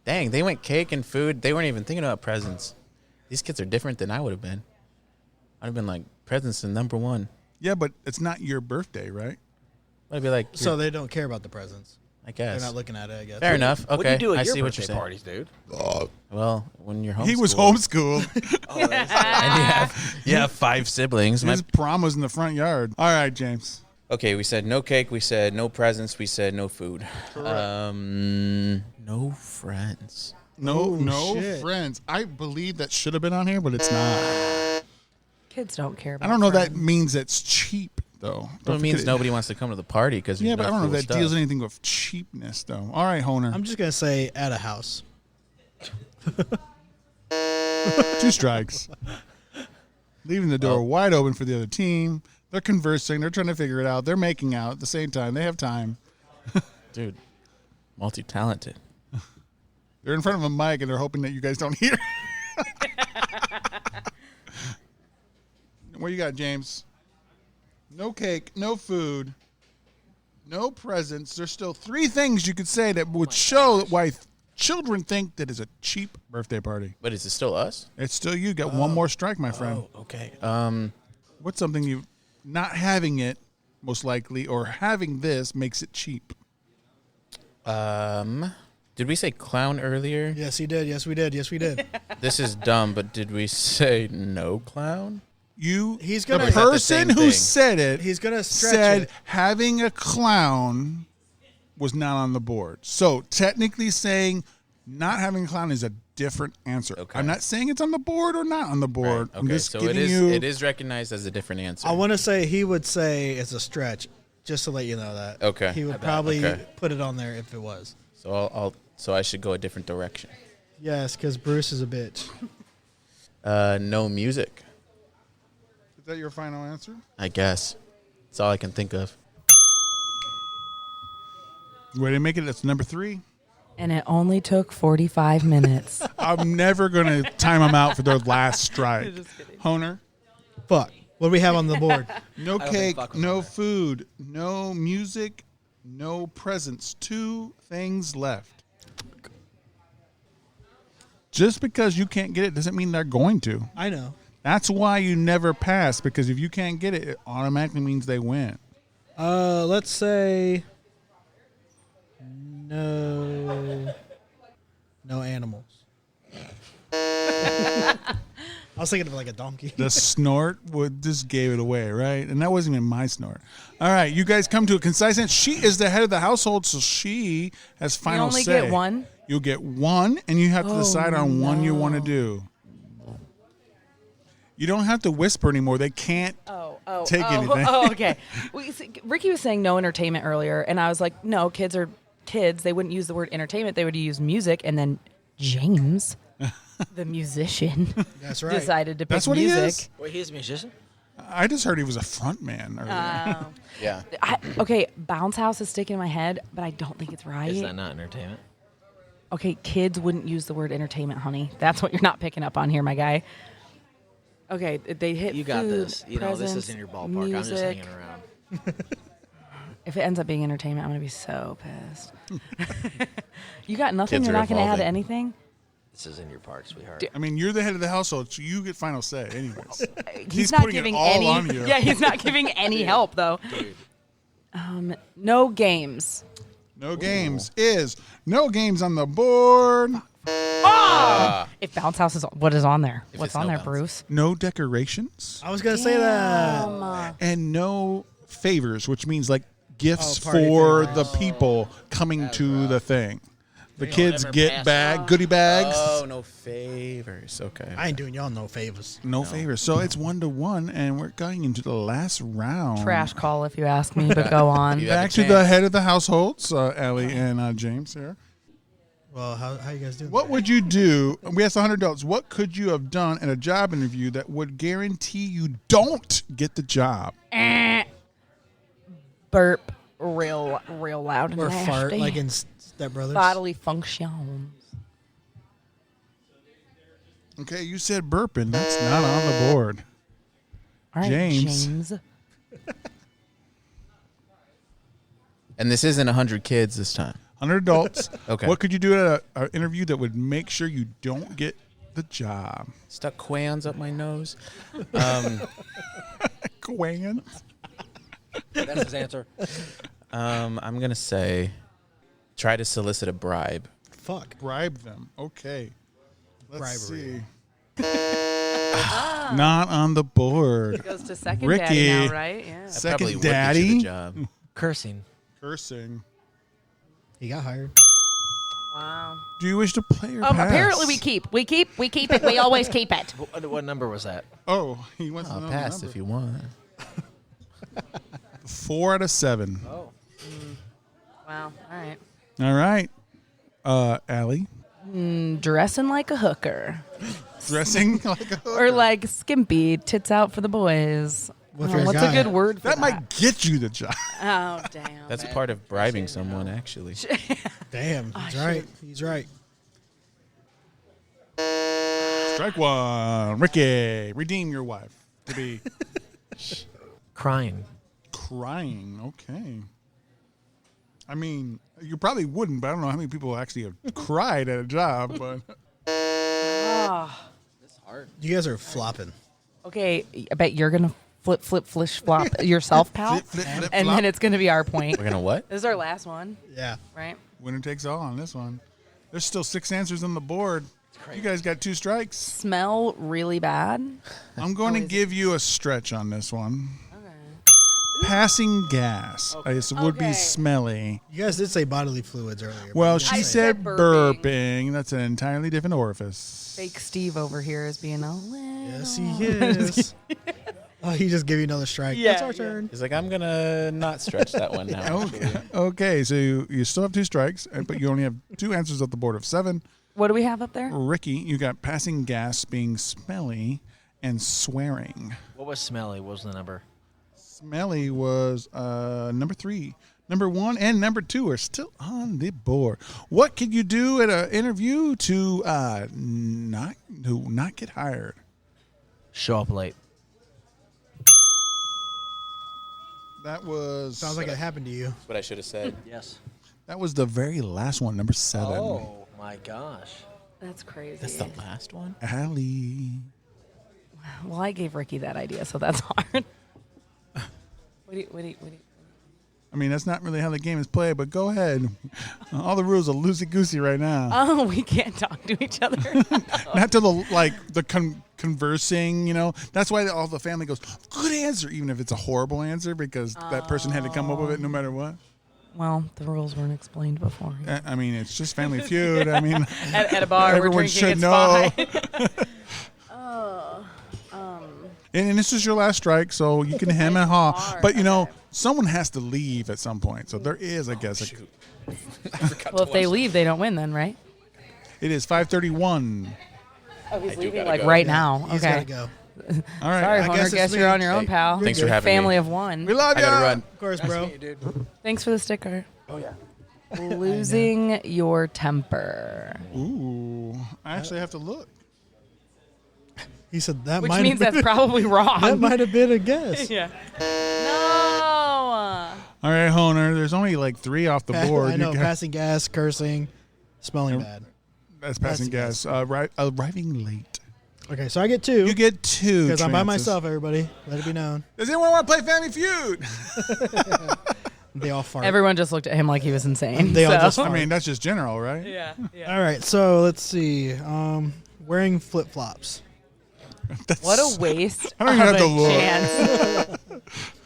Dang, they went cake and food. They weren't even thinking about presents. These kids are different than I would have been. I'd have been like, presents is number 1. Yeah, but it's not your birthday, right? I'd be like, So they don't care about the presents. I guess. They're not looking at it, I guess. Fair enough. Okay, What do you do at I your see what birthday you're saying. parties, dude? Well, when you're homeschooled. He was homeschooled. And you have 5 siblings. His prom was in the front yard. All right, James. Okay, we said no cake. We said no presents. We said no food. No friends. No shit. friends. I believe that should have been on here, but it's not. Kids don't care about. I don't know if that friends. means it's cheap, though. Well, it means nobody wants to come to the party because Yeah, but I don't know if that stuff. deals anything with cheapness, though. All right, Honer. I'm just gonna say at a house. 2 strikes. Leaving the door wide open for the other team. They're conversing. They're trying to figure it out. They're making out at the same time. They have time. Dude, multi-talented. They're in front of a mic, and they're hoping that you guys don't hear. What you got, James? No cake, no food, no presents. There's still 3 things you could say that would show why children think that is a cheap birthday party. But is it still us? It's still you. Got one more strike, my friend. Okay. What's something you not having it, most likely, or having this makes it cheap? Did we say clown earlier? Yes, he did. Yes, we did. Yes, we did. This is dumb, but did we say no clown? He's gonna- The Is that the person same who thing? said it He's gonna stretch said it. having a clown was not on the board. So technically saying not having a clown is a different answer. Okay. I'm not saying it's on the board or not on the board. Right. I'm Okay, just so giving it is recognized as a different answer. I want to say he would say it's a stretch, just to let you know that. Okay. He would probably Okay. put it on there if it was. So so I should go a different direction. Yes, because Bruce is a bitch. No music, Is that your final answer? I guess. That's all I can think of. Ready to make it? That's number 3. And it only took 45 minutes. I'm never going to time them out for their last strike. Honer, Fuck. What do we have on the board? no cake, no food, no music, no presents. 2 things left. Just because you can't get it doesn't mean they're going to. I know. That's why you never pass, because if you can't get it, it automatically means they win. Let's say no animals. I was thinking of like a donkey. The snort would just gave it away, right? And that wasn't even my snort. All right, you guys come to a concise answer. She is the head of the household, so she has final say. You only get one? You'll get one, and you have to decide on one you want to do. You don't have to whisper anymore. They can't take anything. Oh, okay. Ricky was saying no entertainment earlier, and I was like, no, kids are kids. They wouldn't use the word entertainment. They would use music, and then James, the musician, That's right. decided to pick That's what music. he is? Wait, he's a musician? I just heard he was a front man earlier. Yeah. Okay, Bounce House is sticking in my head, but I don't think it's right. Is that not entertainment? Okay, kids wouldn't use the word entertainment, honey. That's what you're not picking up on here, my guy. Okay, they hit You got food, this. You know, this is in your ballpark. I'm just music. hanging around. If it ends up being entertainment, I'm going to be so pissed. You got nothing? Kids You're are not going to add evolving. anything? This is in your park, sweetheart. I mean, you're the head of the household, so you get final say anyways. He's not putting it giving all any. on you. Yeah, he's not giving any help though. No games. No games is no games on the board. If Bounce House is what is on there? If What's it's on no there, bounce. Bruce? No decorations. I was gonna say that. And no favors, which means like gifts Oh, party for favors. the people coming to the thing. The kids never get pass goodie bags. Oh, no favors. Okay. I ain't doing y'all no favors. No favors. So it's 1-1, and we're going into the last round. Trash call, if you ask me. But go on. You have Back a to the chance. head of the households, Allie and James here. Well, how you guys doing? What would you do? We asked 100 adults. What could you have done at a job interview that would guarantee you don't get the job? Burp real loud and Or nasty. fart like in Step Brothers? bodily functions. Okay, you said burping. That's not on the board. All right, James. James. And this isn't 100 kids this time. 100 adults. Okay. What could you do at an interview that would make sure you don't get the job? Stuck crayons up my nose. Gwen. That's his answer. I'm going to say try to solicit a bribe. Fuck. Bribe them. Okay. Let's Bribery. see. Not on the board. Goes to second Ricky. daddy now, right? Yeah. That Second probably would get you daddy. the job. Cursing. Cursing. He got hired. Wow. Do you wish to play or pass? Apparently we keep it. We always keep it. What number was that? Oh, he wants to I'll know pass the if number. you want. 4 out of 7. Oh. Wow. All right. All right. Allie. Dressing like a hooker. Dressing like a hooker. Or like skimpy, tits out for the boys. What if you're a What's guy? a good word for That might get you the job. Oh, damn. That's a part of bribing someone, actually. Damn. He's right. He's right. Strike one. Ricky, redeem your wife to be Crying. crying. Okay. I mean, you probably wouldn't, but I don't know how many people actually have cried at a job. But You guys are flopping. Okay, I bet you're going to flip, flish, flop yourself, pal. flip, and flop. then it's going to be our point. We're going to what? This is our last one, Yeah. right? winner takes all on this one. There's still 6 answers on the board. You guys got 2 strikes. Smell really bad. I'm going to give you a stretch on this one. Passing gas. I guess it would Okay. be smelly. You guys did say bodily fluids earlier. Well, but she you said said burping. burping. That's an entirely different orifice. Fake Steve over here is being a little... Yes, he is. Oh, he just gave you another strike. Yeah, That's our yeah. turn. He's like, I'm going to not stretch that one now. Okay. Okay, so you still have 2 strikes, but you only have 2 answers at the board of 7. What do we have up there? Ricky, you got passing gas being smelly and swearing. What was smelly? What was the number? Smelly was number 3. Number 1 and number 2 are still on the board. What can you do at an interview to not get hired? Show up late. That was Sounds like it happened to you. That's what I should have said. Yes. that was the very last one, number 7. Oh my gosh. That's crazy. That's the last one? Allie. Well, I gave Ricky that idea, so that's hard. What do you? I mean, that's not really how the game is played, but go ahead. All the rules are loosey-goosey right now. Oh, we can't talk to each other. Not to the conversing, That's why all the family goes, good answer, even if it's a horrible answer, because that person had to come up with it no matter what. Well, the rules weren't explained before. I mean, it's just Family Feud. I mean, at a bar, everyone we're drinking, should it's know. fine. And this is your last strike, so you can hem and haw. But, someone has to leave at some point. So there is, I guess. Well, if they leave, they don't win then, right? It is 5:31. Oh, he's leaving right now. He's Okay. gotta go. All right. Sorry, I Hunter. guess Guess it's you're me. on your own, pal. Thanks for having Family me. of one. We love I you. gotta run. Of course, bro. Thanks for the sticker. Oh, yeah. Losing your temper. Ooh. I actually have to look. He said that Which might means have that's been, probably wrong. that might have been a guess. Yeah. No. All right, Honer. There's only like 3 off the board. I know. You got- Passing gas, cursing, smelling bad. That's passing gas. Arriving late. Okay, so I get 2. You get 2. Because I'm by chances. myself, everybody. Let it be known. Does anyone want to play Family Feud? They all fart. Everyone just looked at him like he was insane. They all just I fart. mean, that's just general, right? Yeah. All right, so let's see. Wearing flip-flops. What a waste I don't of even have a to look. chance.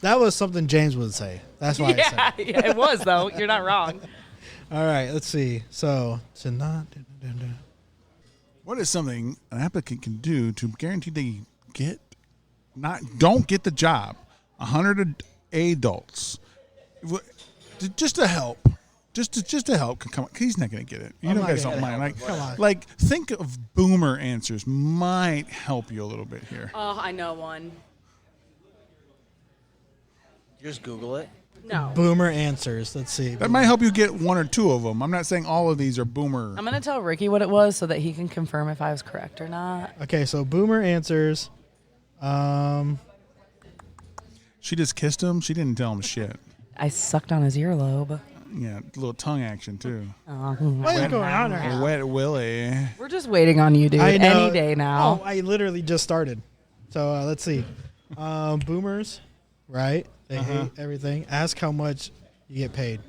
That was something James would say. That's why I said it. Yeah, it was, though. You're not wrong. All right, let's see. So, to not... What is something an applicant can do to guarantee they don't get the job? 100 adults, just to help, just to help. Come on, he's not going to get it. You I'm know, not guys gonna don't mind. Come on. Like, think of boomer answers might help you a little bit here. Oh, I know one. Just Google it. No. Boomer answers. Let's see. That might help you get 1 or 2 of them. I'm not saying all of these are boomer. I'm going to tell Ricky what it was so that he can confirm if I was correct or not. Okay, so boomer answers. She just kissed him. She didn't tell him shit. I sucked on his earlobe. Yeah, a little tongue action too. What is going on right now? Wet Willie. We're just waiting on you, dude. I know. Any day now. Oh, I literally just started. So let's see. Boomers, right? They hate everything. Ask how much you get paid.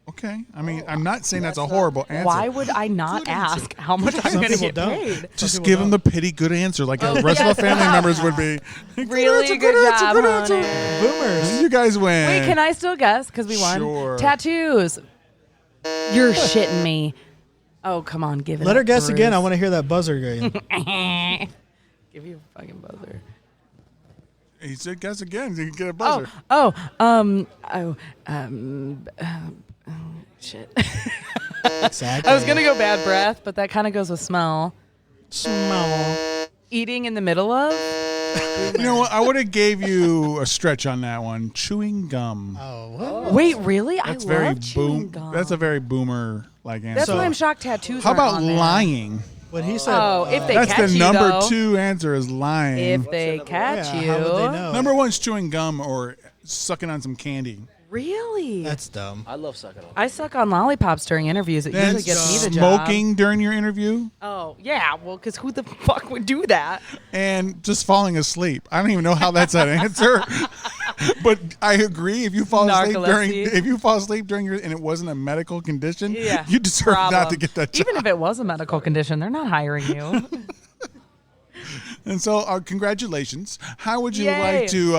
Okay. I mean, I'm not saying that's a horrible answer. Why would I not ask how much I'm Some going to people get don't. paid? Just give them the pity good answer like the rest of the family members would be. Really good job, honey. Boomers. You guys win. Wait, can I still guess? Because we won. Sure. Tattoos. You're shitting me. Oh, come on. Give it Let up, her guess Bruce. again. I want to hear that buzzer again. Give you a fucking buzzer. He said guess again. You can get a buzzer. Shit. Exactly. I was going to go bad breath, but that kind of goes with smell. Smell. Eating in the middle of? You know what? I would have gave you a stretch on that one. Chewing gum. Oh, what? Wait, really? That's I very love chewing boom. gum. That's a very boomer like answer. That's why I'm shocked tattoos How aren't about on there. lying? When he said, Oh, if they That's catch the you, number though. 2 answer is lying. If they catch yeah, you. how would they know? Number 1 is chewing gum or sucking on some candy. Really? That's dumb. I love sucking on. I suck on lollipops during interviews. It Then usually gets me the job. smoking during your interview Oh, yeah. Well, because who the fuck would do that? and just falling asleep. I don't even know how that's an answer. But I agree. If you fall asleep during your and it wasn't a medical condition, Yeah. you deserve not Problem. to get that job. Even if it was a medical condition, they're not hiring you. And so, congratulations. How would you Yay. like to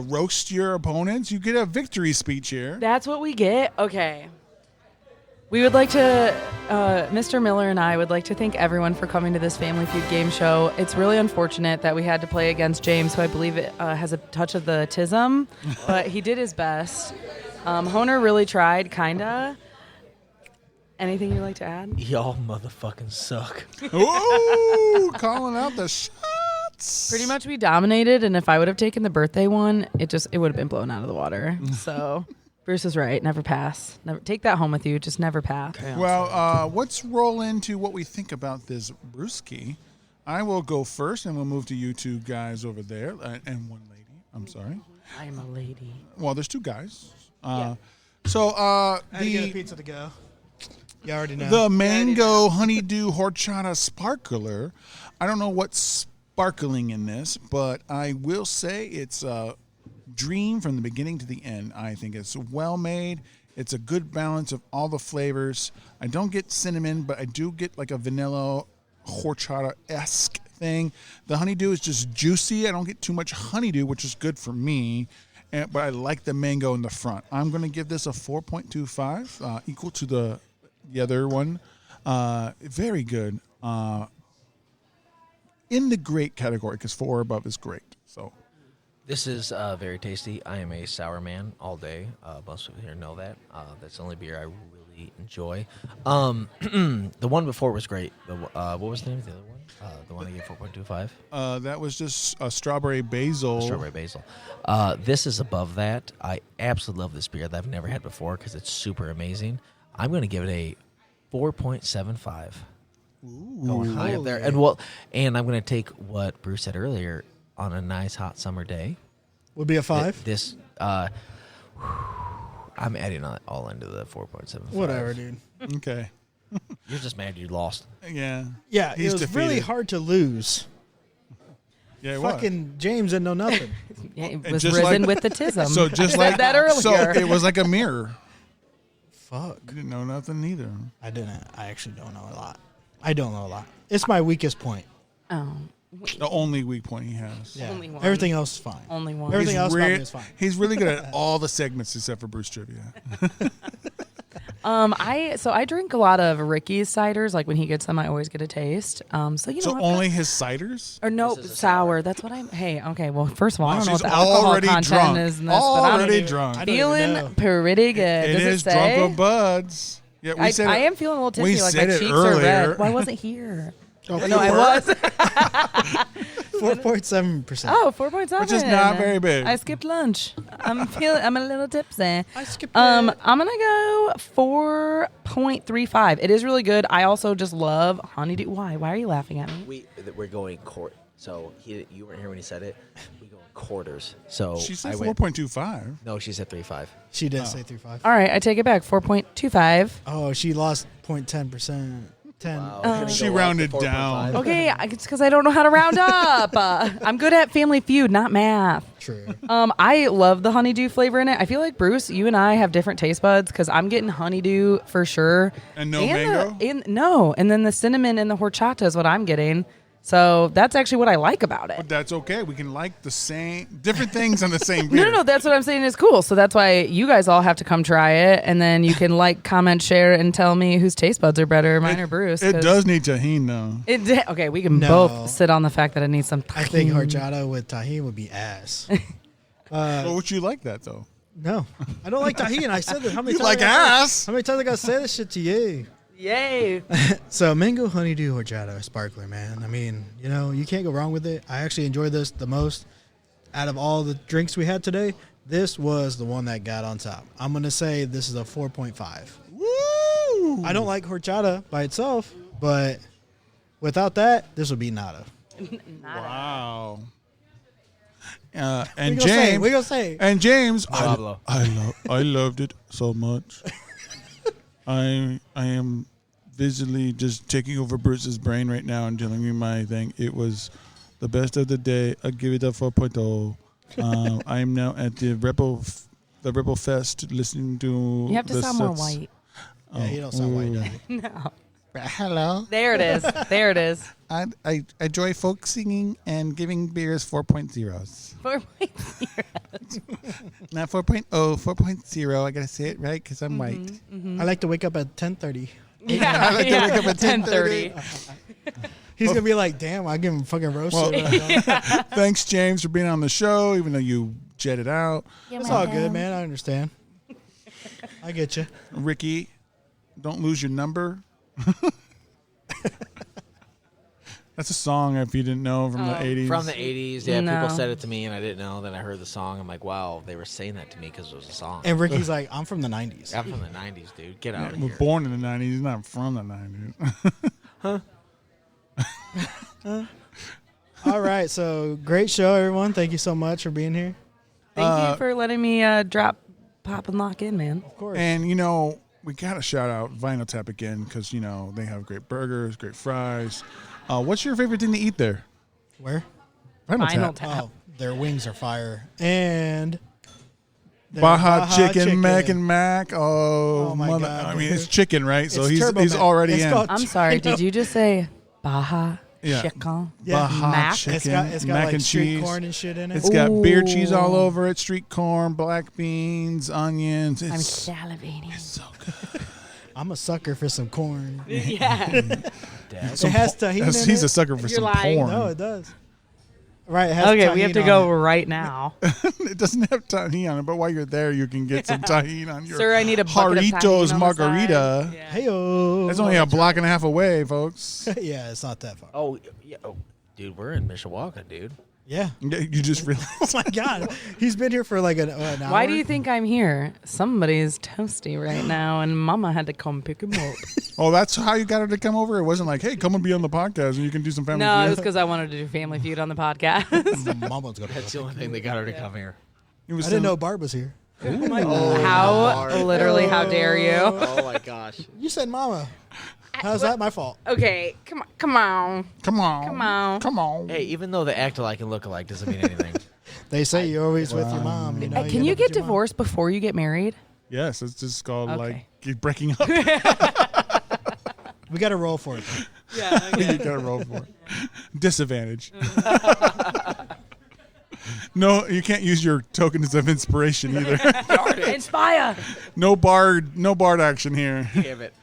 roast your opponents? You get a victory speech here. That's what we get? Okay. We would like to, Mr. Miller and I would like to thank everyone for coming to this Family Feud game show. It's really unfortunate that we had to play against James, who I believe it has a touch of the tism, but he did his best. Honer really tried, kinda. Anything you'd like to add? Y'all motherfucking suck. Ooh, calling out the shots. Pretty much we dominated, and if I would have taken the birthday one, it would have been blown out of the water. So Bruce is right. Never pass. Never take that home with you. Just never pass. Well, let's roll into what we think about this brewski. I will go first, and we'll move to you 2 guys over there, and 1 lady. I'm sorry. I am a lady. Well, there's 2 guys. Yeah. I had to get a pizza to go. You already know. The mango honeydew horchata sparkler. I don't know what's sparkling in this, but I will say it's a dream from the beginning to the end. I think it's well made. It's a good balance of all the flavors. I don't get cinnamon, but I do get like a vanilla horchata-esque thing. The honeydew is just juicy. I don't get too much honeydew, which is good for me. But I like the mango in the front. I'm going to give this a 4.25, equal to the other one. Very good. In the great category, because 4 or above is great. So This is very tasty. I am a sour man all day. Most of you here know that. That's the only beer I really enjoy. The one before was great. What was the name of the other one? The one I gave 4.25? that was just a strawberry basil. Strawberry basil. This is above that. I absolutely love this beer that I've never had before because it's super amazing. I'm going to give it a 4.75. Going high up there. And I'm going to take what Bruce said earlier. On a nice hot summer day, Would be a 5. I'm adding it all into the 4.75. Whatever, dude. Okay. You're just mad you lost. Yeah. Yeah, He's it was defeated. really hard to lose. Yeah, it was. Fucking James didn't know nothing. Yeah, it And was just risen like- with the tism. So just I like said that earlier. So it was like a mirror. Fuck. You didn't know nothing either. I didn't. I actually don't know a lot. I don't know a lot. It's my weakest point. Oh, The only weak point he has. Yeah. Only one. Everything else is fine. only one. Everything else about me re- is fine. He's really good at all the segments except for Bruce Trivia. I drink a lot of Ricky's ciders. Like when he gets them, I always get a taste. So you know, So I've only his ciders? or no This is a sour. That's what I'm. Hey, okay. Well, first of all, I Wow, don't know what she's the alcohol already content drunk. is in this, but I'm Already drunk. I don't even know. feeling pretty good. It Does is it say? drunk with buds. Yeah, we said I it. am feeling a little we tipsy. Like my said it cheeks earlier. are red. Well, I wasn't here. Oh, No, I was. 4.7%. Oh, 4.7. Which is not very big. I skipped lunch. I'm a little tipsy. I skipped I'm gonna go 4.35. It is really good. I also just love honeydew. Why are you laughing at me? We're going So you weren't here when he said it. We go in quarters. So She said I went- 4.25. No, she said 3.5. She did say 3.5. All right, I take it back. 4.25. Oh, she lost 0.10%. 10. Wow. She rounded down. Okay, it's because I don't know how to round up. I'm good at Family Feud, not math. True. I love the honeydew flavor in it. I feel like Bruce, you and I have different taste buds because I'm getting honeydew for sure. And no mango? No, and then the cinnamon and the horchata is what I'm getting. So that's actually what I like about it. But that's okay. We can like the same, different things on the same beer. No, that's what I'm saying is cool. So that's why you guys all have to come try it, and then you can like, comment, share, and tell me whose taste buds are better, mine or Bruce. It 'cause does need tahini, though. Okay, we can No. both sit on the fact that it needs some. I think tahini. horchata with tahini would be ass. Well, would you like that, though? No, I don't like tahini. I said that. How many You times like I gotta- ass? How many times I gotta say this shit to you? Yay! So mango honeydew horchata sparkler, man. I mean, you can't go wrong with it. I actually enjoyed this the most out of all the drinks we had today. This was the one that got on top. I'm gonna say this is a 4.5. Woo! I don't like horchata by itself, but without that, this would be nada. Wow. We And gonna say, James, we gonna say. and James, Pablo. I loved it so much. I am visually just taking over Bruce's brain right now and telling me my thing. It was the best of the day. I give it a 4.0. I am now at the Rebel Fest listening to. You have to the sound more sets. white. Yeah, you don't sound white, does he? No. Hello. There it is. There it is. I enjoy folk singing and giving beers 4.0s. 4.0. Not 4.0, 4.0. I gotta say it right because I'm white. I like to wake up at 10:30. Yeah, I like to wake up at 10:30. He's gonna be like, "Damn, I give him fucking roasted." Well, thanks, James, for being on the show, even though you jetted out. It's all good, man. I understand. I get you. Ricky, don't lose your number. That's a song, if you didn't know, from the 80s. From the 80s, yeah. No. People said it to me, and I didn't know. Then I heard the song. I'm like, wow, they were saying that to me because it was a song. And Ricky's like, "I'm from the '90s." I'm from the 90s, dude. Get out of He was here. born in the 90s. He's not from the 90s. All right, so great show, everyone. Thank you so much for being here. Thank you for letting me drop, pop, and lock in, man. Of course. And, we got to shout out Vinyl Tap again because, they have great burgers, great fries. What's your favorite thing to eat there? Where? Vinyl Tap. Oh, their wings are fire. And their Baja chicken, Mac and Mac. Oh, Oh, my mother. God, I mean, dude. it's chicken, right? So It's he's Turbo Mac. already It's in. called- I'm sorry. Did you just say Baja Yeah. Chicken. Yeah. Baja Mac. chicken, It's got mac like and street cheese. corn and shit in it. It's got beer Ooh. cheese all over it, street corn, black beans, onions. I'm It's salivating. so good. I'm a sucker for some corn. Yeah. It has tahini in He's a it. sucker for You're some lying. porn. No, it does. Right. It has Okay, we have tahini to on go it. right now. It doesn't have tahini on it, but while you're there, you can get some tahini on your Sir, I need a bucket of tahini Jarritos on the margarita. side. Yeah. Hey-o. That's only a block and a half away, folks. Yeah, it's not that far. Oh, yeah. Oh, dude, we're in Mishawaka, dude. Yeah. You just realized. Oh my God. He's been here for like an hour. Why do you think I'm here? Somebody's toasty right now, and Mama had to come pick him up. Oh, that's how you got her to come over? It wasn't like, hey, come and be on the podcast and you can do some family No, it feud? was because I wanted to do Family Feud on the podcast. Mama's gonna That's the only thing that got her to come here. It was I didn't know Barb was here. How literally? How dare you? Oh my gosh. You said Mama. How's that my fault? Okay, come on. Come on. Come on. Come on. Hey, even though they act alike and look alike doesn't mean anything. They say you're always with your mom. You know, Can you get divorced before you get married? Yes, it's just called Okay. like you're breaking up. We got to roll for it. Yeah. You gotta roll for it. Disadvantage. No, you can't use your tokens of inspiration either. Inspire. No bard action here. Damn it.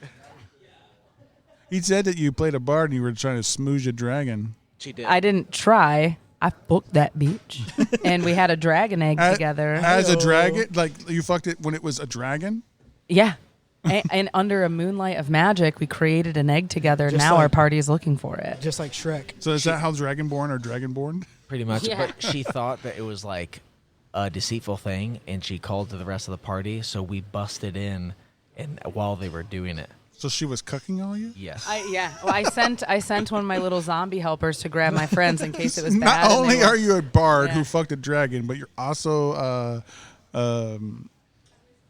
He said that you played a bard and you were trying to smooze a dragon. She did. I didn't try. I fucked that bitch, and we had a dragon egg together. As a dragon? Like you fucked it when it was a dragon? Yeah. And under a moonlight of magic, we created an egg together. Just Now like- our party is looking for it. Just like Shrek. So is that how dragonborn are dragonborn? Pretty much. Yeah. But she thought that it was like a deceitful thing, and she called to the rest of the party, so we busted in and while they were doing it. So she was cucking all you? Yes. Well, I sent one of my little zombie helpers to grab my friends in case it was bad. Not and they only were- are you a bard Yeah. who fucked a dragon, but you're also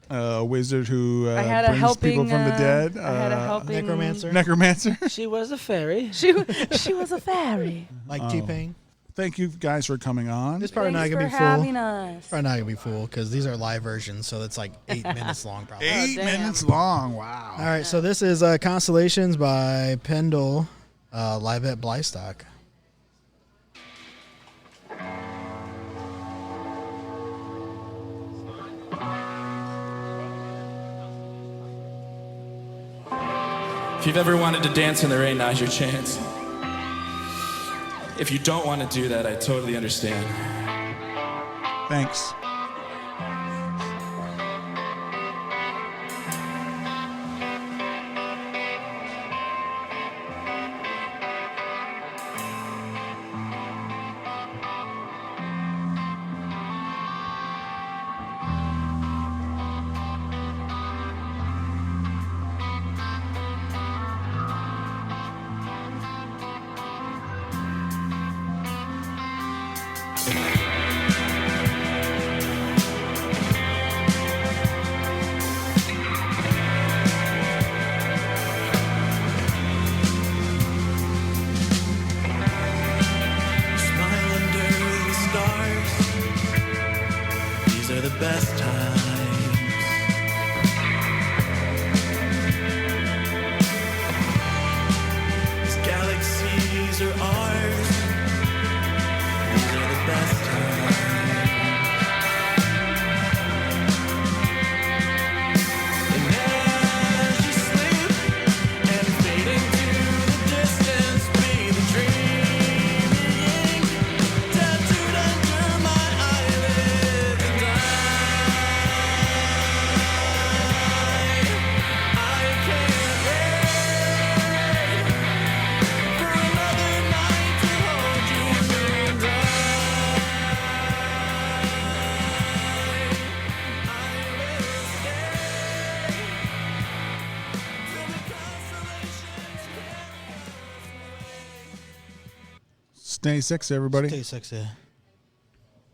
a wizard who I had a brings helping people from the dead. I had a helping Necromancer. Necromancer. She was a fairy. She was a fairy. Like T-Pain. Thank you guys for coming on. It's probably not Thanks going for to be having full. us. Probably not going to be full because these are live versions, so it's like 8 minutes long probably. 8 damn. minutes long. Wow. All right, so this is Constellations by Pendle, live at Blystock. If you've ever wanted to dance in the rain, now's your chance. If you don't want to do that, I totally understand. Thanks. Smile under the stars. These are the best times. These galaxies are ours. These are the best times. And as you sleep and fade into the distance, be the dreaming tattooed under my eyelid. And I can't wait for another night to hold you. And I will stay till the constellations carry us away. Stay sexy, everybody. Stay sexy.